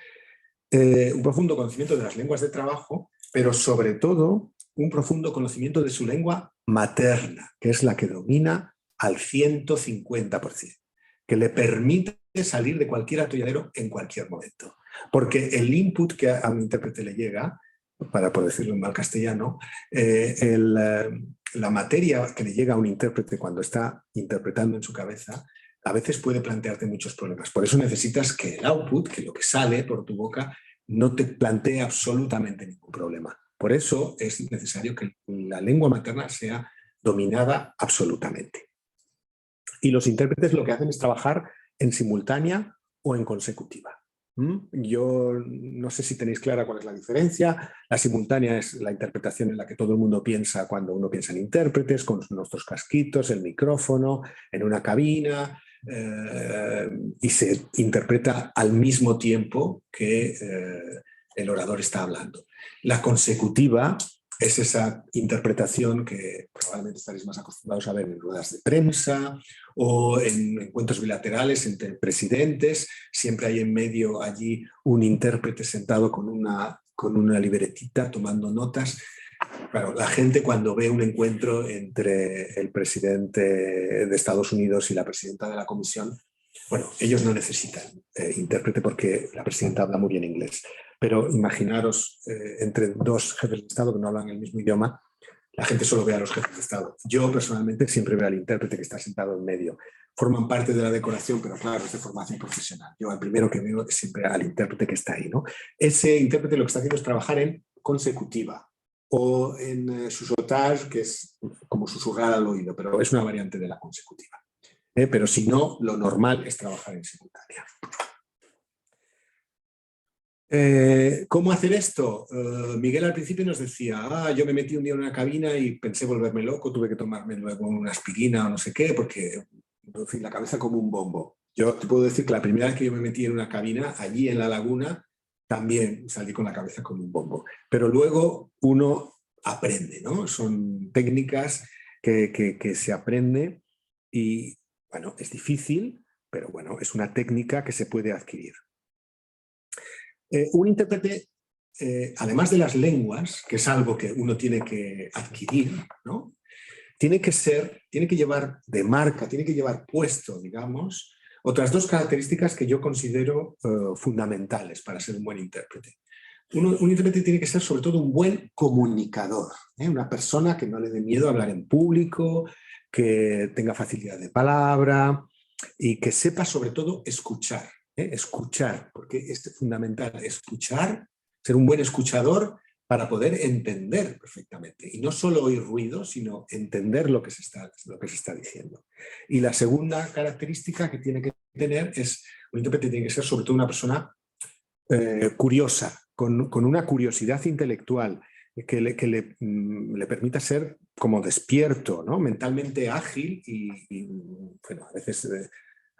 un profundo conocimiento de las lenguas de trabajo, pero sobre todo un profundo conocimiento de su lengua materna, que es la que domina al 150%, que le permite salir de cualquier atolladero en cualquier momento. Porque el input que a un intérprete le llega, por decirlo en mal castellano, la materia que le llega a un intérprete cuando está interpretando en su cabeza, a veces puede plantearte muchos problemas. Por eso necesitas que el output, que lo que sale por tu boca, no te plantee absolutamente ningún problema. Por eso es necesario que la lengua materna sea dominada absolutamente. Y los intérpretes lo que hacen es trabajar en simultánea o en consecutiva. Yo no sé si tenéis clara cuál es la diferencia. La simultánea es la interpretación en la que todo el mundo piensa cuando uno piensa en intérpretes, con nuestros casquitos, el micrófono, en una cabina, y se interpreta al mismo tiempo que el orador está hablando. La consecutiva es esa interpretación que probablemente estaréis más acostumbrados a ver en ruedas de prensa o en encuentros bilaterales entre presidentes. Siempre hay en medio allí un intérprete sentado con una libretita tomando notas. Claro, la gente cuando ve un encuentro entre el presidente de Estados Unidos y la presidenta de la Comisión, bueno, ellos no necesitan intérprete porque la presidenta habla muy bien inglés. Pero imaginaros entre dos jefes de Estado que no hablan el mismo idioma, la gente solo ve a los jefes de Estado. Yo personalmente siempre veo al intérprete que está sentado en medio. Forman parte de la decoración, pero claro, es de formación profesional. Yo el primero que veo es siempre al intérprete que está ahí, ¿no? Ese intérprete lo que está haciendo es trabajar en consecutiva o en chuchotage, que es como susurrar al oído, pero es una variante de la consecutiva. Pero si no, lo normal es trabajar en simultánea. ¿Cómo hacer esto? Miguel al principio nos decía, yo me metí un día en una cabina y pensé volverme loco, tuve que tomarme luego una aspirina o no sé qué, porque en fin, la cabeza como un bombo. Yo te puedo decir que la primera vez que yo me metí en una cabina, allí en La Laguna, también salí con la cabeza como un bombo. Pero luego uno aprende, ¿no? Son técnicas que se aprende y, bueno, es difícil, pero bueno, es una técnica que se puede adquirir. Un intérprete, además de las lenguas, que es algo que uno tiene que adquirir, ¿no? Tiene que llevar de marca, tiene que llevar puesto, digamos, otras dos características que yo considero fundamentales para ser un buen intérprete. Un intérprete tiene que ser sobre todo un buen comunicador, una persona que no le dé miedo a hablar en público, que tenga facilidad de palabra y que sepa sobre todo escuchar. Escuchar, porque es fundamental escuchar, ser un buen escuchador para poder entender perfectamente y no solo oír ruido, sino entender lo que se está diciendo. Y la segunda característica que tiene que tener es, un intérprete tiene que ser sobre todo una persona curiosa, con una curiosidad intelectual que le permita ser como despierto, ¿no? Mentalmente ágil y bueno, a veces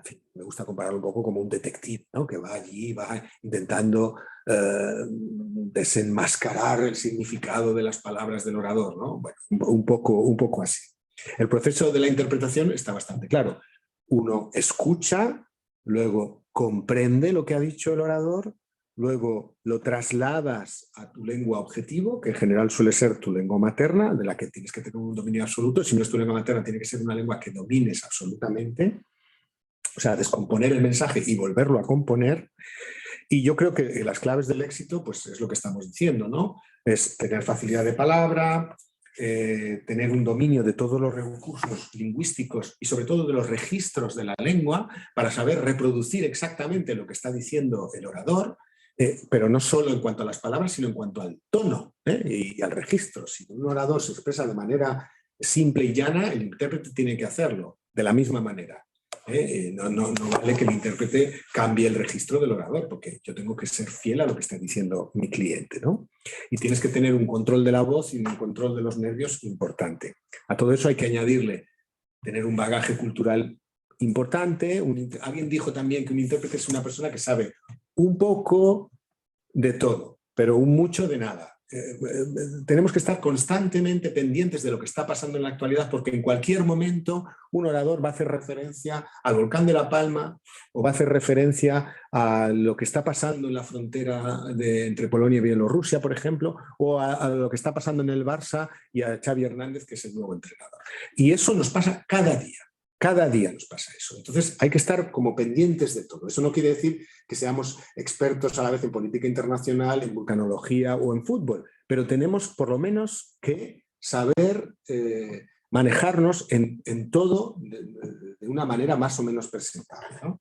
en fin, me gusta compararlo un poco como un detective, ¿no? Que va allí, va intentando desenmascarar el significado de las palabras del orador, ¿no? Bueno, un poco así. El proceso de la interpretación está bastante claro. Uno escucha, luego comprende lo que ha dicho el orador, luego lo trasladas a tu lengua objetivo, que en general suele ser tu lengua materna, de la que tienes que tener un dominio absoluto. Si no es tu lengua materna, tiene que ser una lengua que domines absolutamente. O sea, descomponer el mensaje y volverlo a componer. Y yo creo que las claves del éxito, pues es lo que estamos diciendo, ¿no? Es tener facilidad de palabra, tener un dominio de todos los recursos lingüísticos y sobre todo de los registros de la lengua para saber reproducir exactamente lo que está diciendo el orador, pero no solo en cuanto a las palabras, sino en cuanto al tono y al registro. Si un orador se expresa de manera simple y llana, el intérprete tiene que hacerlo de la misma manera. No vale que el intérprete cambie el registro del orador, porque yo tengo que ser fiel a lo que está diciendo mi cliente, ¿no? Y tienes que tener un control de la voz y un control de los nervios importante. A todo eso hay que añadirle tener un bagaje cultural importante. Alguien dijo también que un intérprete es una persona que sabe un poco de todo, pero un mucho de nada. Tenemos que estar constantemente pendientes de lo que está pasando en la actualidad, porque en cualquier momento un orador va a hacer referencia al volcán de La Palma o va a hacer referencia a lo que está pasando en la frontera entre Polonia y Bielorrusia, por ejemplo, o a lo que está pasando en el Barça y a Xavi Hernández, que es el nuevo entrenador. Y eso nos pasa cada día. Cada día nos pasa eso. Entonces hay que estar como pendientes de todo. Eso no quiere decir que seamos expertos a la vez en política internacional, en vulcanología o en fútbol, pero tenemos por lo menos que saber manejarnos en todo de una manera más o menos presentable, ¿no?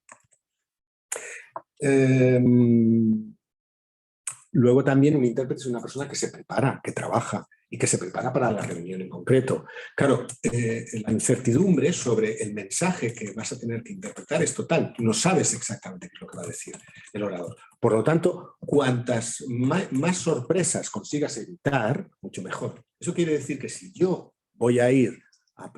Luego también un intérprete es una persona que se prepara, que trabaja y que se prepara para la reunión en concreto. Claro, la incertidumbre sobre el mensaje que vas a tener que interpretar es total. Tú no sabes exactamente qué es lo que va a decir el orador. Por lo tanto, cuantas más sorpresas consigas evitar, mucho mejor. Eso quiere decir que si yo voy a ir a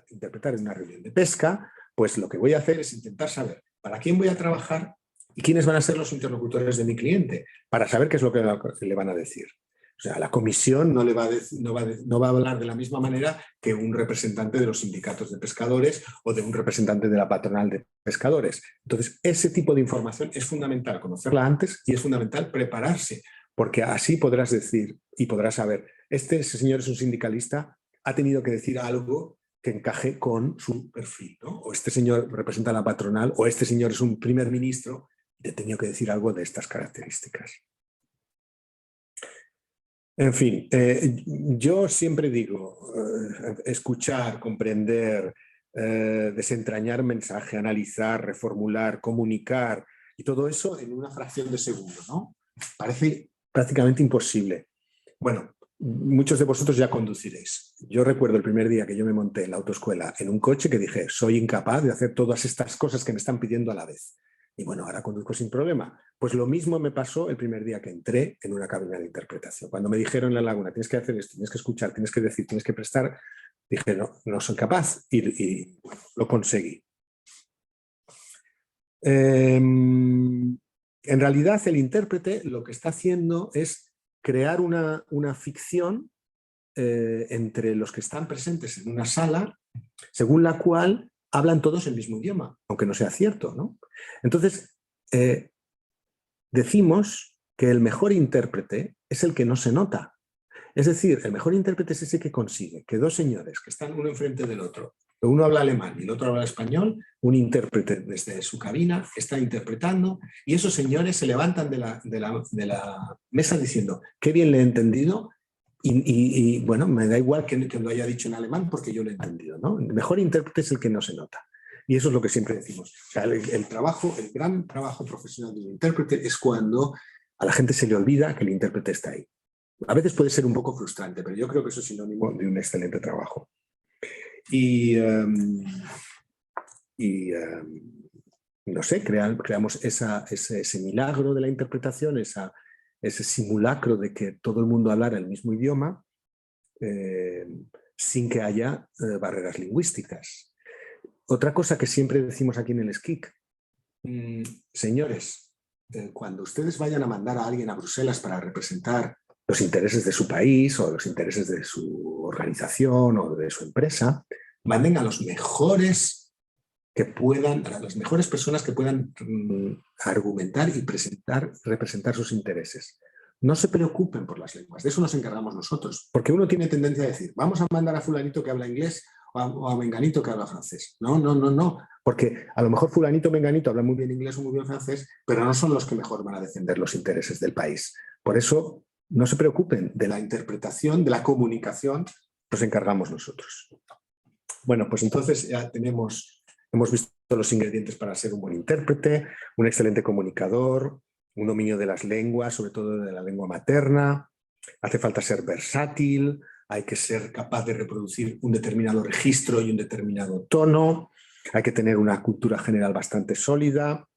interpretar en una reunión de pesca, pues lo que voy a hacer es intentar saber para quién voy a trabajar y quiénes van a ser los interlocutores de mi cliente, para saber qué es lo que le van a decir. O sea, la comisión no va a hablar de la misma manera que un representante de los sindicatos de pescadores o de un representante de la patronal de pescadores. Entonces, ese tipo de información es fundamental conocerla antes y es fundamental prepararse, porque así podrás decir y podrás saber, ese señor es un sindicalista, ha tenido que decir algo que encaje con su perfil, ¿no? O este señor representa a la patronal, o este señor es un primer ministro y ha tenido que decir algo de estas características. En fin, yo siempre digo, escuchar, comprender, desentrañar mensaje, analizar, reformular, comunicar, y todo eso en una fracción de segundo, ¿no? Parece prácticamente imposible. Bueno, muchos de vosotros ya conduciréis. Yo recuerdo el primer día que yo me monté en la autoescuela en un coche que dije, soy incapaz de hacer todas estas cosas que me están pidiendo a la vez. Y bueno, ahora conduzco sin problema. Pues lo mismo me pasó el primer día que entré en una cabina de interpretación. Cuando me dijeron en la laguna, tienes que hacer esto, tienes que escuchar, tienes que decir, tienes que prestar, dije, no soy capaz y bueno, lo conseguí. En realidad el intérprete lo que está haciendo es crear una ficción entre los que están presentes en una sala, según la cual hablan todos el mismo idioma, aunque no sea cierto, ¿no? Entonces, decimos que el mejor intérprete es el que no se nota. Es decir, el mejor intérprete es ese que consigue que dos señores que están uno enfrente del otro, uno habla alemán y el otro habla español, un intérprete desde su cabina está interpretando y esos señores se levantan de la mesa diciendo, qué bien le he entendido. Y bueno, me da igual que lo haya dicho en alemán porque yo lo he entendido, ¿no? El mejor intérprete es el que no se nota. Y eso es lo que siempre decimos. O sea, el gran trabajo profesional de un intérprete es cuando a la gente se le olvida que el intérprete está ahí. A veces puede ser un poco frustrante, pero yo creo que eso es sinónimo de un excelente trabajo. Y no sé, creamos ese milagro de la interpretación, ese simulacro de que todo el mundo hablara el mismo idioma sin que haya barreras lingüísticas. otra cosa que siempre decimos aquí en el SCIC, señores, cuando ustedes vayan a mandar a alguien a Bruselas para representar los intereses de su país o los intereses de su organización o de su empresa, manden a los mejores que puedan, a las mejores personas que puedan argumentar y representar sus intereses. No se preocupen por las lenguas, de eso nos encargamos nosotros, porque uno tiene tendencia a decir, vamos a mandar a fulanito que habla inglés o a menganito que habla francés. No, no, no, no, porque a lo mejor fulanito o menganito habla muy bien inglés o muy bien francés, pero no son los que mejor van a defender los intereses del país. Por eso, no se preocupen de la interpretación, de la comunicación, nos encargamos nosotros. Bueno, pues entonces ya hemos visto los ingredientes para ser un buen intérprete, un excelente comunicador, un dominio de las lenguas, sobre todo de la lengua materna. Hace falta ser versátil, hay que ser capaz de reproducir un determinado registro y un determinado tono, hay que tener una cultura general bastante sólida,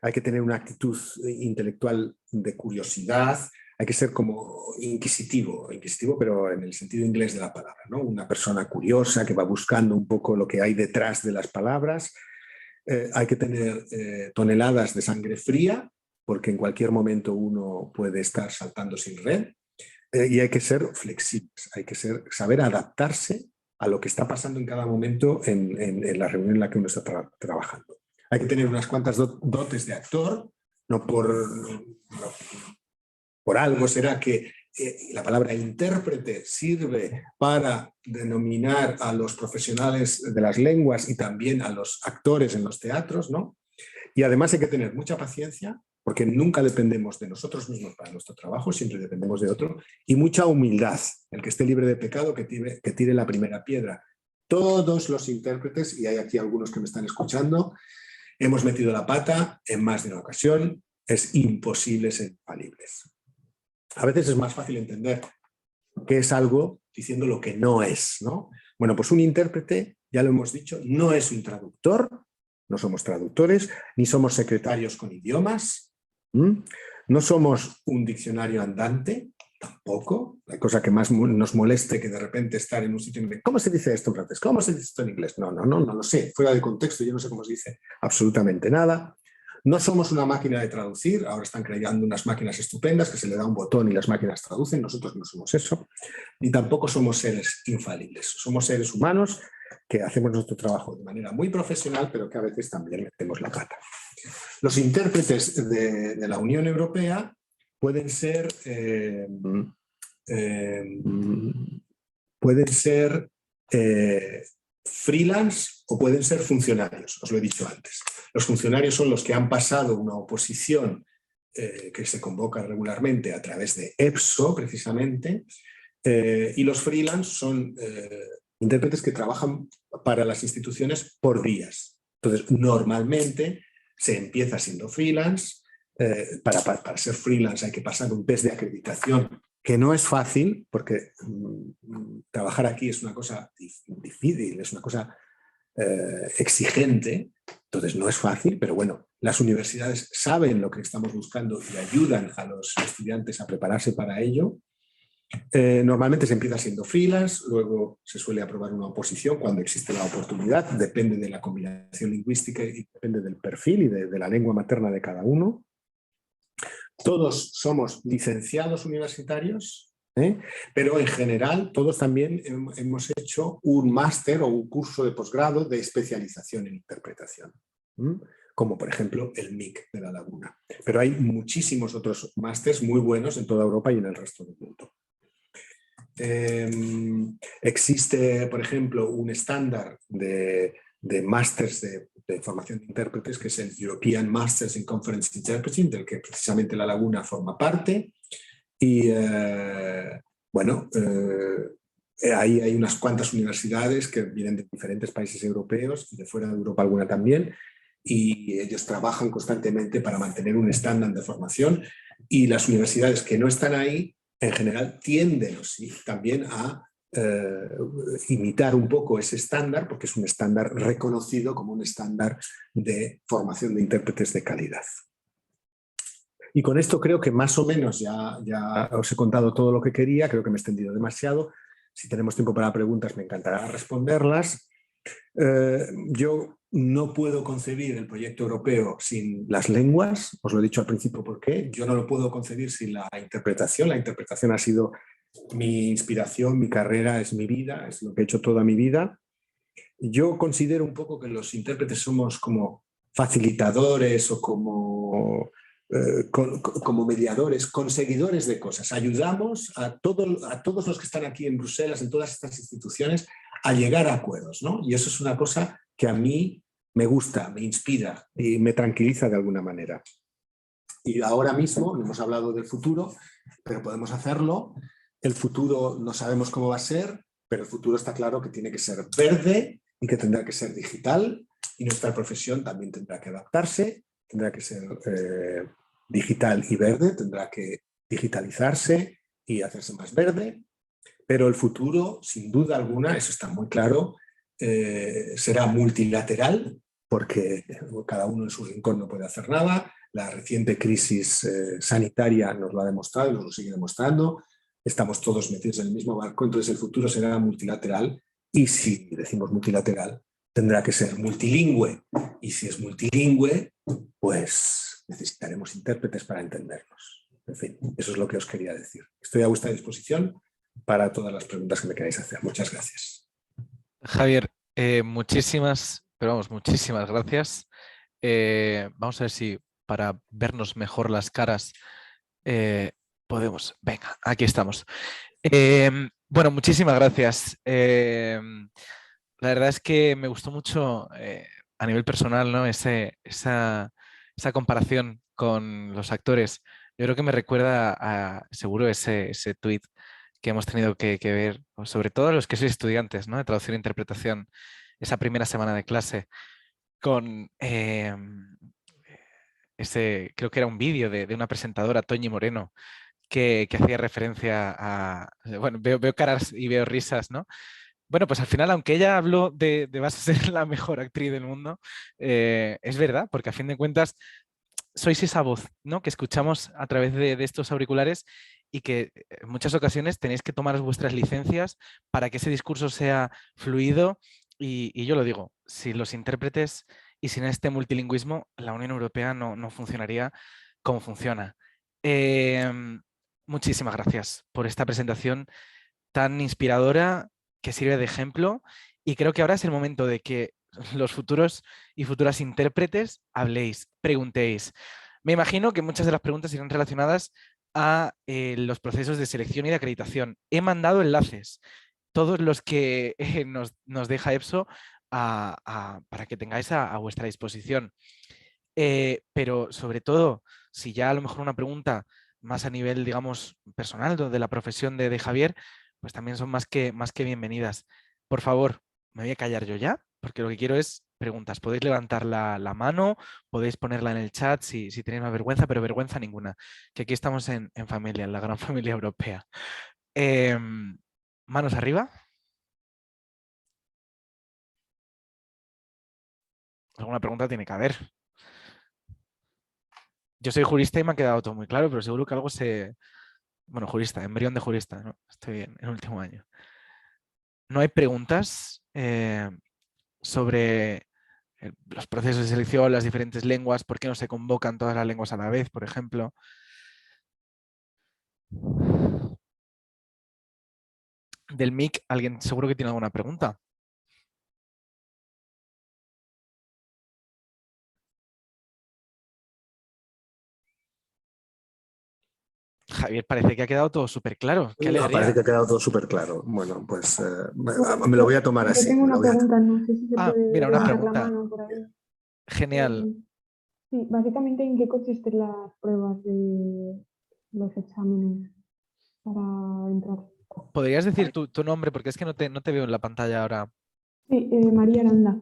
hay que tener una actitud intelectual de curiosidad, hay que ser como inquisitivo pero en el sentido inglés de la palabra, ¿no? Una persona curiosa que va buscando un poco lo que hay detrás de las palabras. Hay que tener toneladas de sangre fría, porque en cualquier momento uno puede estar saltando sin red. Y hay que ser flexibles, hay que saber adaptarse a lo que está pasando en cada momento en la reunión en la que uno está trabajando. Hay que tener unas cuantas dotes de actor, no por algo será que la palabra intérprete sirve para denominar a los profesionales de las lenguas y también a los actores en los teatros, ¿no? Y además hay que tener mucha paciencia, porque nunca dependemos de nosotros mismos para nuestro trabajo, siempre dependemos de otro, y mucha humildad. El que esté libre de pecado, que tire la primera piedra. Todos los intérpretes, y hay aquí algunos que me están escuchando, hemos metido la pata en más de una ocasión, es imposible ser infalibles. A veces es más fácil entender qué es algo diciendo lo que no es, ¿no? Bueno, pues un intérprete, ya lo hemos dicho, no es un traductor, no somos traductores, ni somos secretarios con idiomas, no somos un diccionario andante, tampoco. La cosa que más nos moleste que de repente estar en un sitio y ¿cómo se dice esto en francés? ¿Cómo se dice esto en inglés? No lo sé, fuera de contexto, yo no sé cómo se dice absolutamente nada. No somos una máquina de traducir, ahora están creando unas máquinas estupendas que se le da un botón y las máquinas traducen, nosotros no somos eso, ni tampoco somos seres infalibles, somos seres humanos que hacemos nuestro trabajo de manera muy profesional, pero que a veces también metemos la pata. Los intérpretes de la Unión Europea pueden ser freelance o pueden ser funcionarios, os lo he dicho antes. Los funcionarios son los que han pasado una oposición que se convoca regularmente a través de EPSO, precisamente, y los freelance son intérpretes que trabajan para las instituciones por días. Entonces, normalmente se empieza siendo freelance. Para ser freelance hay que pasar un test de acreditación que no es fácil, porque trabajar aquí es una cosa difícil, es una cosa exigente, entonces no es fácil, pero bueno, las universidades saben lo que estamos buscando y ayudan a los estudiantes a prepararse para ello. Normalmente se empieza siendo freelance, luego se suele aprobar una oposición cuando existe la oportunidad, depende de la combinación lingüística y depende del perfil y de la lengua materna de cada uno. Todos somos licenciados universitarios, pero en general todos también hemos hecho un máster o un curso de posgrado de especialización en interpretación, como por ejemplo el MIC de La Laguna. Pero hay muchísimos otros másters muy buenos en toda Europa y en el resto del mundo. Existe, por ejemplo, un estándar de másters de formación de intérpretes, que es el European Masters in Conference Interpreting, del que precisamente La Laguna forma parte. Y bueno, ahí hay unas cuantas universidades que vienen de diferentes países europeos y de fuera de Europa alguna también, y ellos trabajan constantemente para mantener un estándar de formación, y las universidades que no están ahí en general tienden también a imitar un poco ese estándar, porque es un estándar reconocido como un estándar de formación de intérpretes de calidad. Y con esto creo que más o menos ya os he contado todo lo que quería, creo que me he extendido demasiado. Si tenemos tiempo para preguntas me encantará responderlas. Yo no puedo concebir el proyecto europeo sin las lenguas, os lo he dicho al principio por qué, yo no lo puedo concebir sin la interpretación ha sido mi inspiración, mi carrera, es mi vida, es lo que he hecho toda mi vida. Yo considero un poco que los intérpretes somos como facilitadores o como mediadores, conseguidores de cosas. Ayudamos a todos los que están aquí en Bruselas, en todas estas instituciones, a llegar a acuerdos, ¿no? Y eso es una cosa que a mí me gusta, me inspira y me tranquiliza de alguna manera. Y ahora mismo, no hemos hablado del futuro, pero podemos hacerlo. El futuro no sabemos cómo va a ser, pero el futuro está claro que tiene que ser verde y que tendrá que ser digital, y nuestra profesión también tendrá que adaptarse, tendrá que ser digital y verde, tendrá que digitalizarse y hacerse más verde, pero el futuro, sin duda alguna, eso está muy claro, será multilateral, porque cada uno en su rincón no puede hacer nada. La reciente crisis sanitaria nos lo ha demostrado y nos lo sigue demostrando. Estamos todos metidos en el mismo barco, entonces el futuro será multilateral, y si decimos multilateral, tendrá que ser multilingüe, y si es multilingüe, pues necesitaremos intérpretes para entendernos. En fin, eso es lo que os quería decir. Estoy a vuestra disposición para todas las preguntas que me queráis hacer. Muchas gracias. Javier, muchísimas gracias. Vamos a ver si para vernos mejor las caras podemos. Venga, aquí estamos. Bueno, muchísimas gracias. La verdad es que me gustó mucho a nivel personal, ¿no? Esa comparación con los actores. Yo creo que me recuerda a seguro ese tuit que hemos tenido que ver, sobre todo los que sois estudiantes, ¿no? De traducción e interpretación, esa primera semana de clase, con creo que era un vídeo de una presentadora, Toñi Moreno, que hacía referencia a... Bueno, veo caras y veo risas, ¿no? Bueno, pues al final, aunque ella habló de vas a ser la mejor actriz del mundo, es verdad, porque a fin de cuentas sois esa voz, ¿no? Que escuchamos a través de estos auriculares, y que en muchas ocasiones tenéis que tomaros vuestras licencias para que ese discurso sea fluido. Y yo lo digo, sin los intérpretes y sin este multilingüismo, la Unión Europea no funcionaría como funciona. Muchísimas gracias por esta presentación tan inspiradora, que sirve de ejemplo, y creo que ahora es el momento de que los futuros y futuras intérpretes habléis, preguntéis. Me imagino que muchas de las preguntas irán relacionadas a los procesos de selección y de acreditación. He mandado enlaces, todos los que nos deja EPSO, para que tengáis a vuestra disposición. Pero sobre todo, si ya a lo mejor una pregunta más a nivel, digamos, personal de la profesión de Javier, pues también son más que bienvenidas. Por favor, me voy a callar yo ya, porque lo que quiero es preguntas. Podéis levantar la mano, podéis ponerla en el chat si tenéis más vergüenza, pero vergüenza ninguna, que aquí estamos en familia, en la gran familia europea. Manos arriba. Alguna pregunta tiene que haber. Yo soy jurista y me ha quedado todo muy claro, pero seguro que algo se... Bueno, jurista, embrión de jurista, ¿no? Estoy en último año. ¿No hay preguntas sobre los procesos de selección, las diferentes lenguas? ¿Por qué no se convocan todas las lenguas a la vez, por ejemplo? Del MIC, ¿alguien seguro que tiene alguna pregunta? Javier, parece que ha quedado todo súper claro. ¡Qué alegría! Parece que ha quedado todo súper claro. Bueno, pues me lo voy a tomar así. Yo tengo una pregunta, no sé si se puede mira, una levantar la pregunta. mano por ahí. Genial. Sí, básicamente, ¿en qué consisten las pruebas de los exámenes para entrar? ¿Podrías decir tu nombre? Porque es que no te veo en la pantalla ahora. Sí, María Aranda.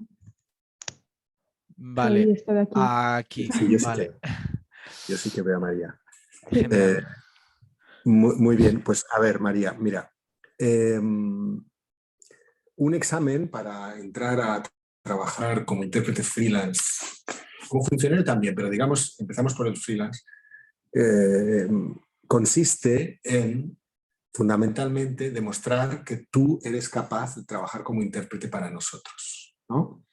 Vale. Soy esta de aquí. Aquí. Sí, Vale. Yo sí que veo a María. Genial. Muy bien, pues a ver, María, mira. Un examen para entrar a trabajar como intérprete freelance, como funcionario también, pero digamos, empezamos por el freelance, consiste en fundamentalmente demostrar que tú eres capaz de trabajar como intérprete para nosotros, ¿no?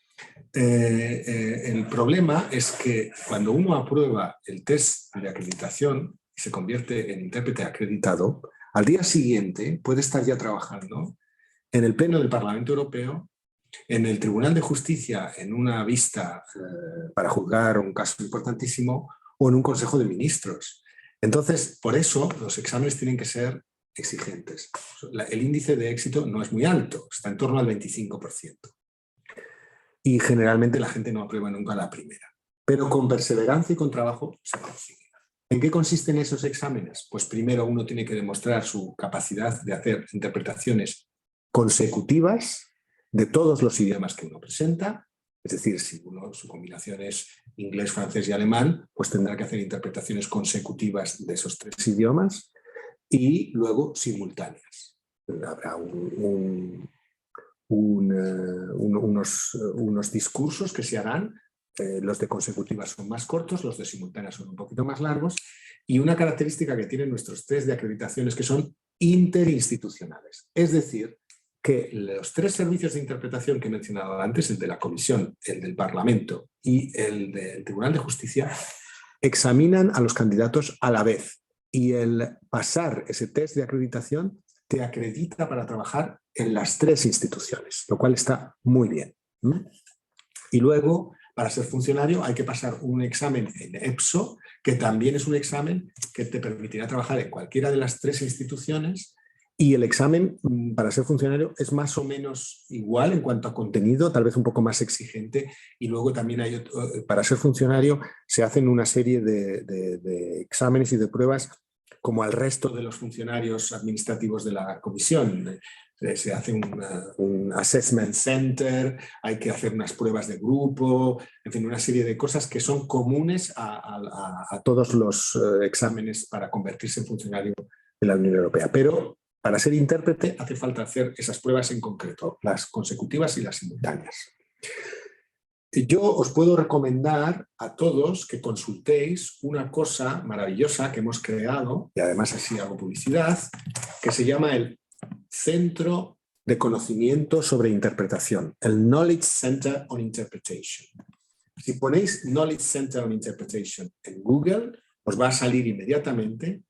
El problema es que cuando uno aprueba el test de acreditación y se convierte en intérprete acreditado, al día siguiente puede estar ya trabajando en el Pleno del Parlamento Europeo, en el Tribunal de Justicia, en una vista para juzgar un caso importantísimo, o en un Consejo de Ministros. Entonces, por eso los exámenes tienen que ser exigentes. El índice de éxito no es muy alto, está en torno al 25%. Y generalmente la gente no aprueba nunca la primera. Pero con perseverancia y con trabajo se consigue. ¿En qué consisten esos exámenes? Pues primero uno tiene que demostrar su capacidad de hacer interpretaciones consecutivas de todos los idiomas que uno presenta. Es decir, si su combinación es inglés, francés y alemán, pues tendrá que hacer interpretaciones consecutivas de esos 3 idiomas y luego simultáneas. Habrá unos discursos que se harán. Los de consecutivas son más cortos, los de simultáneas son un poquito más largos, y una característica que tienen nuestros test de acreditación es que son interinstitucionales. Es decir, que los 3 servicios de interpretación que he mencionado antes, el de la Comisión, el del Parlamento y el del Tribunal de Justicia, examinan a los candidatos a la vez, y el pasar ese test de acreditación te acredita para trabajar en las 3 instituciones, lo cual está muy bien. Y luego, para ser funcionario hay que pasar un examen en EPSO, que también es un examen que te permitirá trabajar en cualquiera de las 3 instituciones, y el examen para ser funcionario es más o menos igual en cuanto a contenido, tal vez un poco más exigente, y luego también para ser funcionario se hacen una serie de exámenes y de pruebas como al resto de los funcionarios administrativos de la comisión. Se hace un assessment center, hay que hacer unas pruebas de grupo, en fin, una serie de cosas que son comunes a todos los exámenes para convertirse en funcionario de la Unión Europea. Pero para ser intérprete hace falta hacer esas pruebas en concreto, las consecutivas y las simultáneas. Yo os puedo recomendar a todos que consultéis una cosa maravillosa que hemos creado, y además así hago publicidad, que se llama el Centro de Conocimiento sobre Interpretación, el Knowledge Center on Interpretation. Si ponéis Knowledge Center on Interpretation en Google, os va a salir inmediatamente.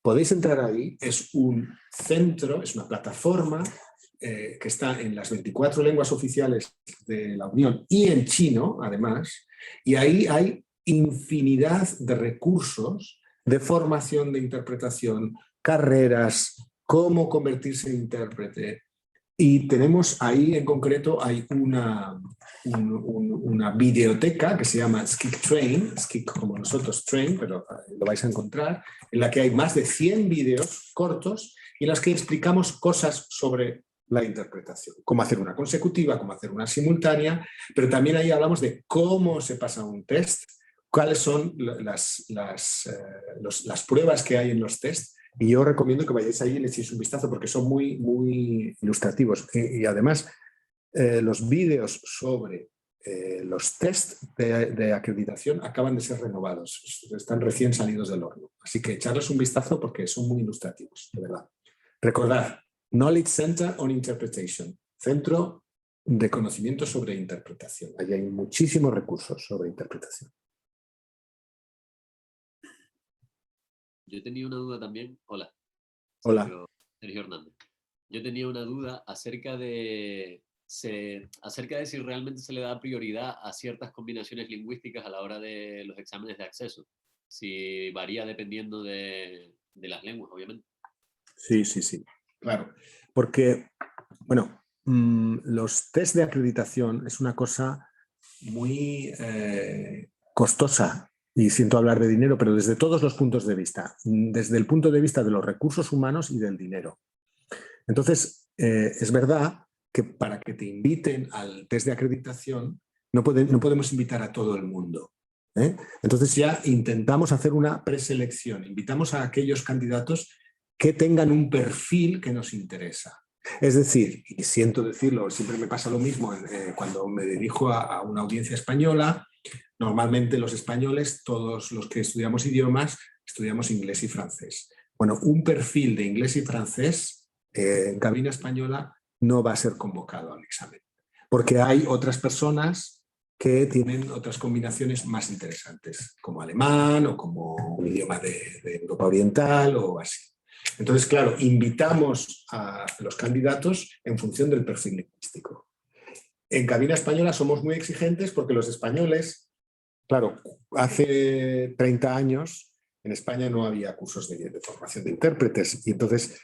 Podéis entrar ahí, es un centro, es una plataforma que está en las 24 lenguas oficiales de la Unión y en chino, además, y ahí hay infinidad de recursos de formación de interpretación, carreras, cómo convertirse en intérprete. Y tenemos ahí en concreto hay una videoteca que se llama Skik Train, Skik como nosotros Train, pero lo vais a encontrar, en la que hay más de 100 vídeos cortos y en los que explicamos cosas sobre la interpretación, cómo hacer una consecutiva, cómo hacer una simultánea, pero también ahí hablamos de cómo se pasa un test, cuáles son las pruebas que hay en los tests. Y yo recomiendo que vayáis ahí y le echéis un vistazo porque son muy, muy ilustrativos. Y además, los vídeos sobre los tests de acreditación acaban de ser renovados. Están recién salidos del horno. Así que echarles un vistazo porque son muy ilustrativos, de verdad. Recordad, Knowledge Center on Interpretation, Centro de Conocimiento sobre Interpretación. Allí hay muchísimos recursos sobre interpretación. Yo tenía una duda también. Hola. Hola. Sergio Hernández. Yo tenía una duda acerca de si realmente se le da prioridad a ciertas combinaciones lingüísticas a la hora de los exámenes de acceso. Si varía dependiendo de las lenguas, obviamente. Sí, sí, sí. Claro. Porque, bueno, los test de acreditación es una cosa muy costosa. Y siento hablar de dinero, pero desde todos los puntos de vista, desde el punto de vista de los recursos humanos y del dinero. Entonces, es verdad que para que te inviten al test de acreditación no podemos invitar a todo el mundo. Entonces ya intentamos hacer una preselección, invitamos a aquellos candidatos que tengan un perfil que nos interesa. Es decir, y siento decirlo, siempre me pasa lo mismo cuando me dirijo a una audiencia española. Normalmente los españoles, todos los que estudiamos idiomas, estudiamos inglés y francés. Bueno, un perfil de inglés y francés en cabina española no va a ser convocado al examen, porque hay otras personas que tienen otras combinaciones más interesantes, como alemán o como un idioma de Europa Oriental o así. Entonces, claro, invitamos a los candidatos en función del perfil lingüístico. En Cabina Española somos muy exigentes porque los españoles, claro, hace 30 años en España no había cursos de formación de intérpretes y entonces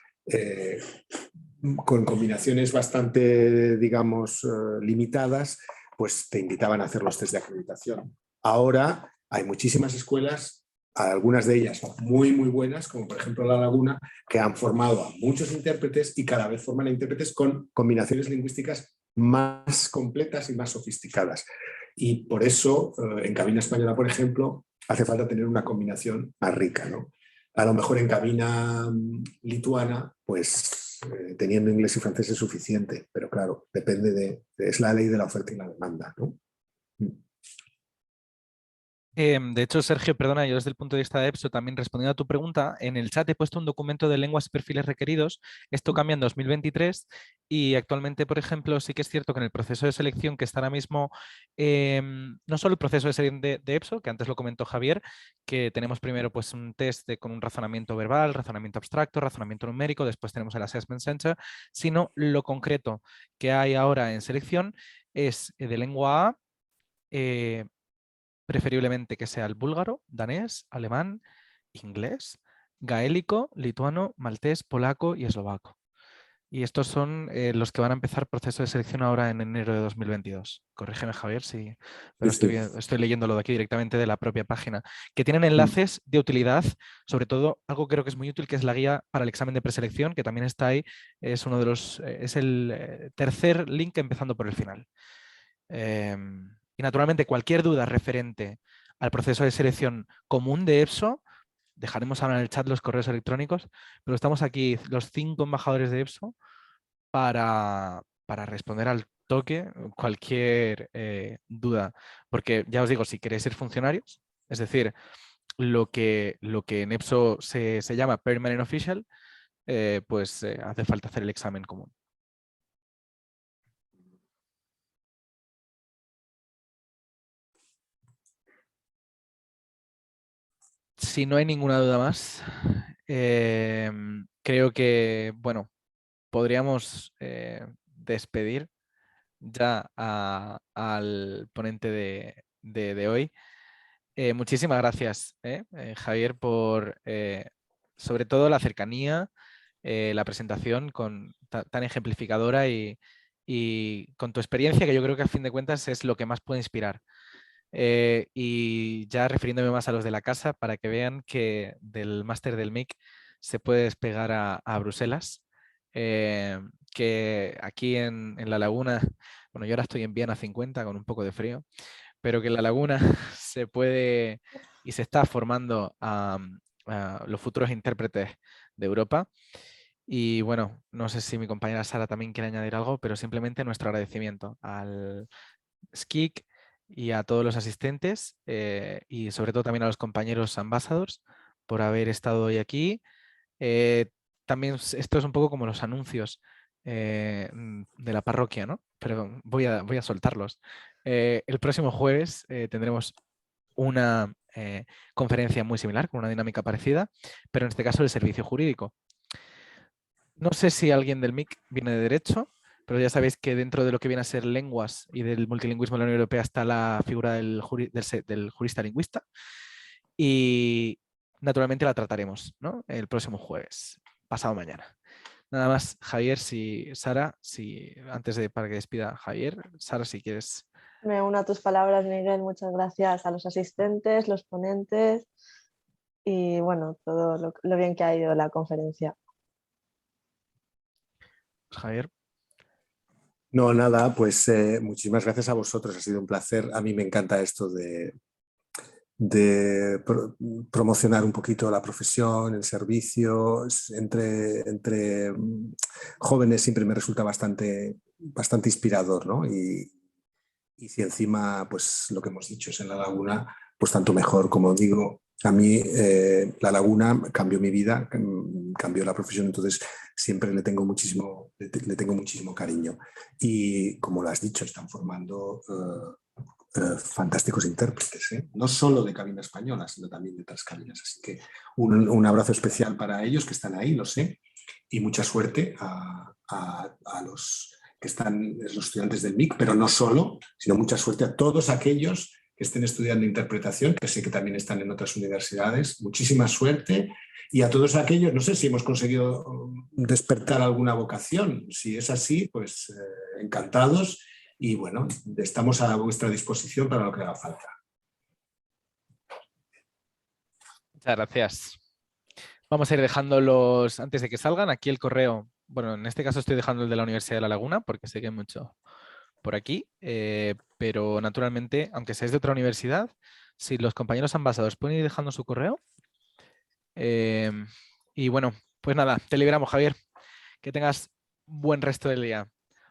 con combinaciones bastante, digamos, limitadas, pues te invitaban a hacer los test de acreditación. Ahora hay muchísimas escuelas, algunas de ellas muy, muy buenas, como por ejemplo La Laguna, que han formado a muchos intérpretes y cada vez forman a intérpretes con combinaciones lingüísticas más completas y más sofisticadas. Y por eso, en Cabina Española, por ejemplo, hace falta tener una combinación más rica, ¿no? A lo mejor en Cabina lituana, pues teniendo inglés y francés es suficiente, pero claro, depende es la ley de la oferta y la demanda, ¿no? De hecho, Sergio, perdona, yo desde el punto de vista de EPSO, también respondiendo a tu pregunta, en el chat he puesto un documento de lenguas y perfiles requeridos. Esto cambia en 2023 y actualmente, por ejemplo, sí que es cierto que en el proceso de selección que está ahora mismo, no solo el proceso de selección de EPSO, que antes lo comentó Javier, que tenemos primero pues, un test con un razonamiento verbal, razonamiento abstracto, razonamiento numérico, después tenemos el Assessment Center, sino lo concreto que hay ahora en selección es de lengua A, preferiblemente que sea el búlgaro, danés, alemán, inglés, gaélico, lituano, maltés, polaco y eslovaco. Y estos son los que van a empezar proceso de selección ahora en enero de 2022. Corrígeme, Javier, si, pero estoy leyéndolo de aquí directamente de la propia página, que tienen enlaces de utilidad, sobre todo algo que creo que es muy útil, que es la guía para el examen de preselección, que también está ahí, es uno de los, es el tercer link empezando por el final. Y naturalmente cualquier duda referente al proceso de selección común de EPSO, dejaremos ahora en el chat los correos electrónicos, pero estamos aquí los 5 embajadores de EPSO para responder al toque cualquier duda. Porque ya os digo, si queréis ser funcionarios, es decir, lo que en EPSO se llama Permanent Official, pues hace falta hacer el examen común. Si no hay ninguna duda más, creo que, bueno, podríamos despedir ya al ponente de hoy. Muchísimas gracias, Javier, por sobre todo la cercanía, la presentación tan ejemplificadora y con tu experiencia, que yo creo que a fin de cuentas es lo que más puede inspirar. Y ya refiriéndome más a los de la casa, para que vean que del máster del MIC se puede despegar a Bruselas, que aquí en La Laguna, bueno, yo ahora estoy en Viena 50 con un poco de frío, pero que en La Laguna se puede y se está formando a los futuros intérpretes de Europa. Y bueno, no sé si mi compañera Sara también quiere añadir algo, pero simplemente nuestro agradecimiento al SCIC y a todos los asistentes y sobre todo también a los compañeros ambassadors por haber estado hoy aquí. También esto es un poco como los anuncios de la parroquia, ¿no? Pero voy a soltarlos. El próximo jueves tendremos una conferencia muy similar, con una dinámica parecida, pero en este caso el servicio jurídico. No sé si alguien del MIC viene de Derecho, pero ya sabéis que dentro de lo que viene a ser lenguas y del multilingüismo de la Unión Europea está la figura del jurista lingüista y naturalmente la trataremos, ¿no? El próximo jueves, pasado mañana. Nada más, Javier, Sara, para que despida Javier, Sara, si quieres. Me uno a tus palabras, Miguel. Muchas gracias a los asistentes, los ponentes y bueno, todo lo bien que ha ido la conferencia. Javier. No, nada, pues muchísimas gracias a vosotros, ha sido un placer. A mí me encanta esto de promocionar un poquito la profesión, el servicio. Entre jóvenes siempre me resulta bastante inspirador, ¿no? Y si encima, pues lo que hemos dicho es en La Laguna, pues tanto mejor. Como digo, a mí La Laguna cambió mi vida, cambió la profesión, entonces siempre le tengo muchísimo cariño. Y como lo has dicho, están formando fantásticos intérpretes, ¿eh? No solo de cabina española, sino también de otras cabinas. Así que un abrazo especial para ellos que están ahí, lo sé, y mucha suerte a los que están, los estudiantes del MIC, pero no solo, sino mucha suerte a todos aquellos que estén estudiando interpretación, que sé que también están en otras universidades. Muchísima suerte. Y a todos aquellos, no sé si hemos conseguido despertar alguna vocación. Si es así, pues encantados. Y bueno, estamos a vuestra disposición para lo que haga falta. Muchas gracias. Vamos a ir dejándolos antes de que salgan. Aquí el correo. Bueno, en este caso estoy dejando el de la Universidad de La Laguna porque sé que hay mucho por aquí. Pero naturalmente, aunque seáis de otra universidad, si los compañeros ambasados pueden ir dejando su correo. Y bueno, pues nada, te liberamos, Javier. Que tengas buen resto del día.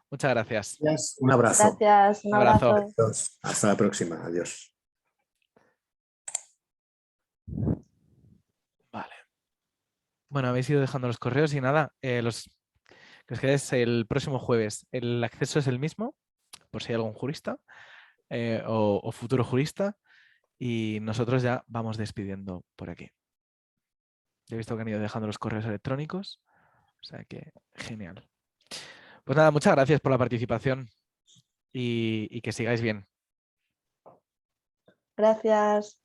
Muchas gracias. Gracias. Un abrazo. Gracias, un Abrazo. abrazo. Adiós. Hasta la próxima. Adiós. Vale. Bueno, habéis ido dejando los correos y nada, que os quedéis el próximo jueves. El acceso es el mismo, por si hay algún jurista o futuro jurista. Y nosotros ya vamos despidiendo por aquí. He visto que han ido dejando los correos electrónicos. O sea que genial. Pues nada, muchas gracias por la participación y que sigáis bien. Gracias.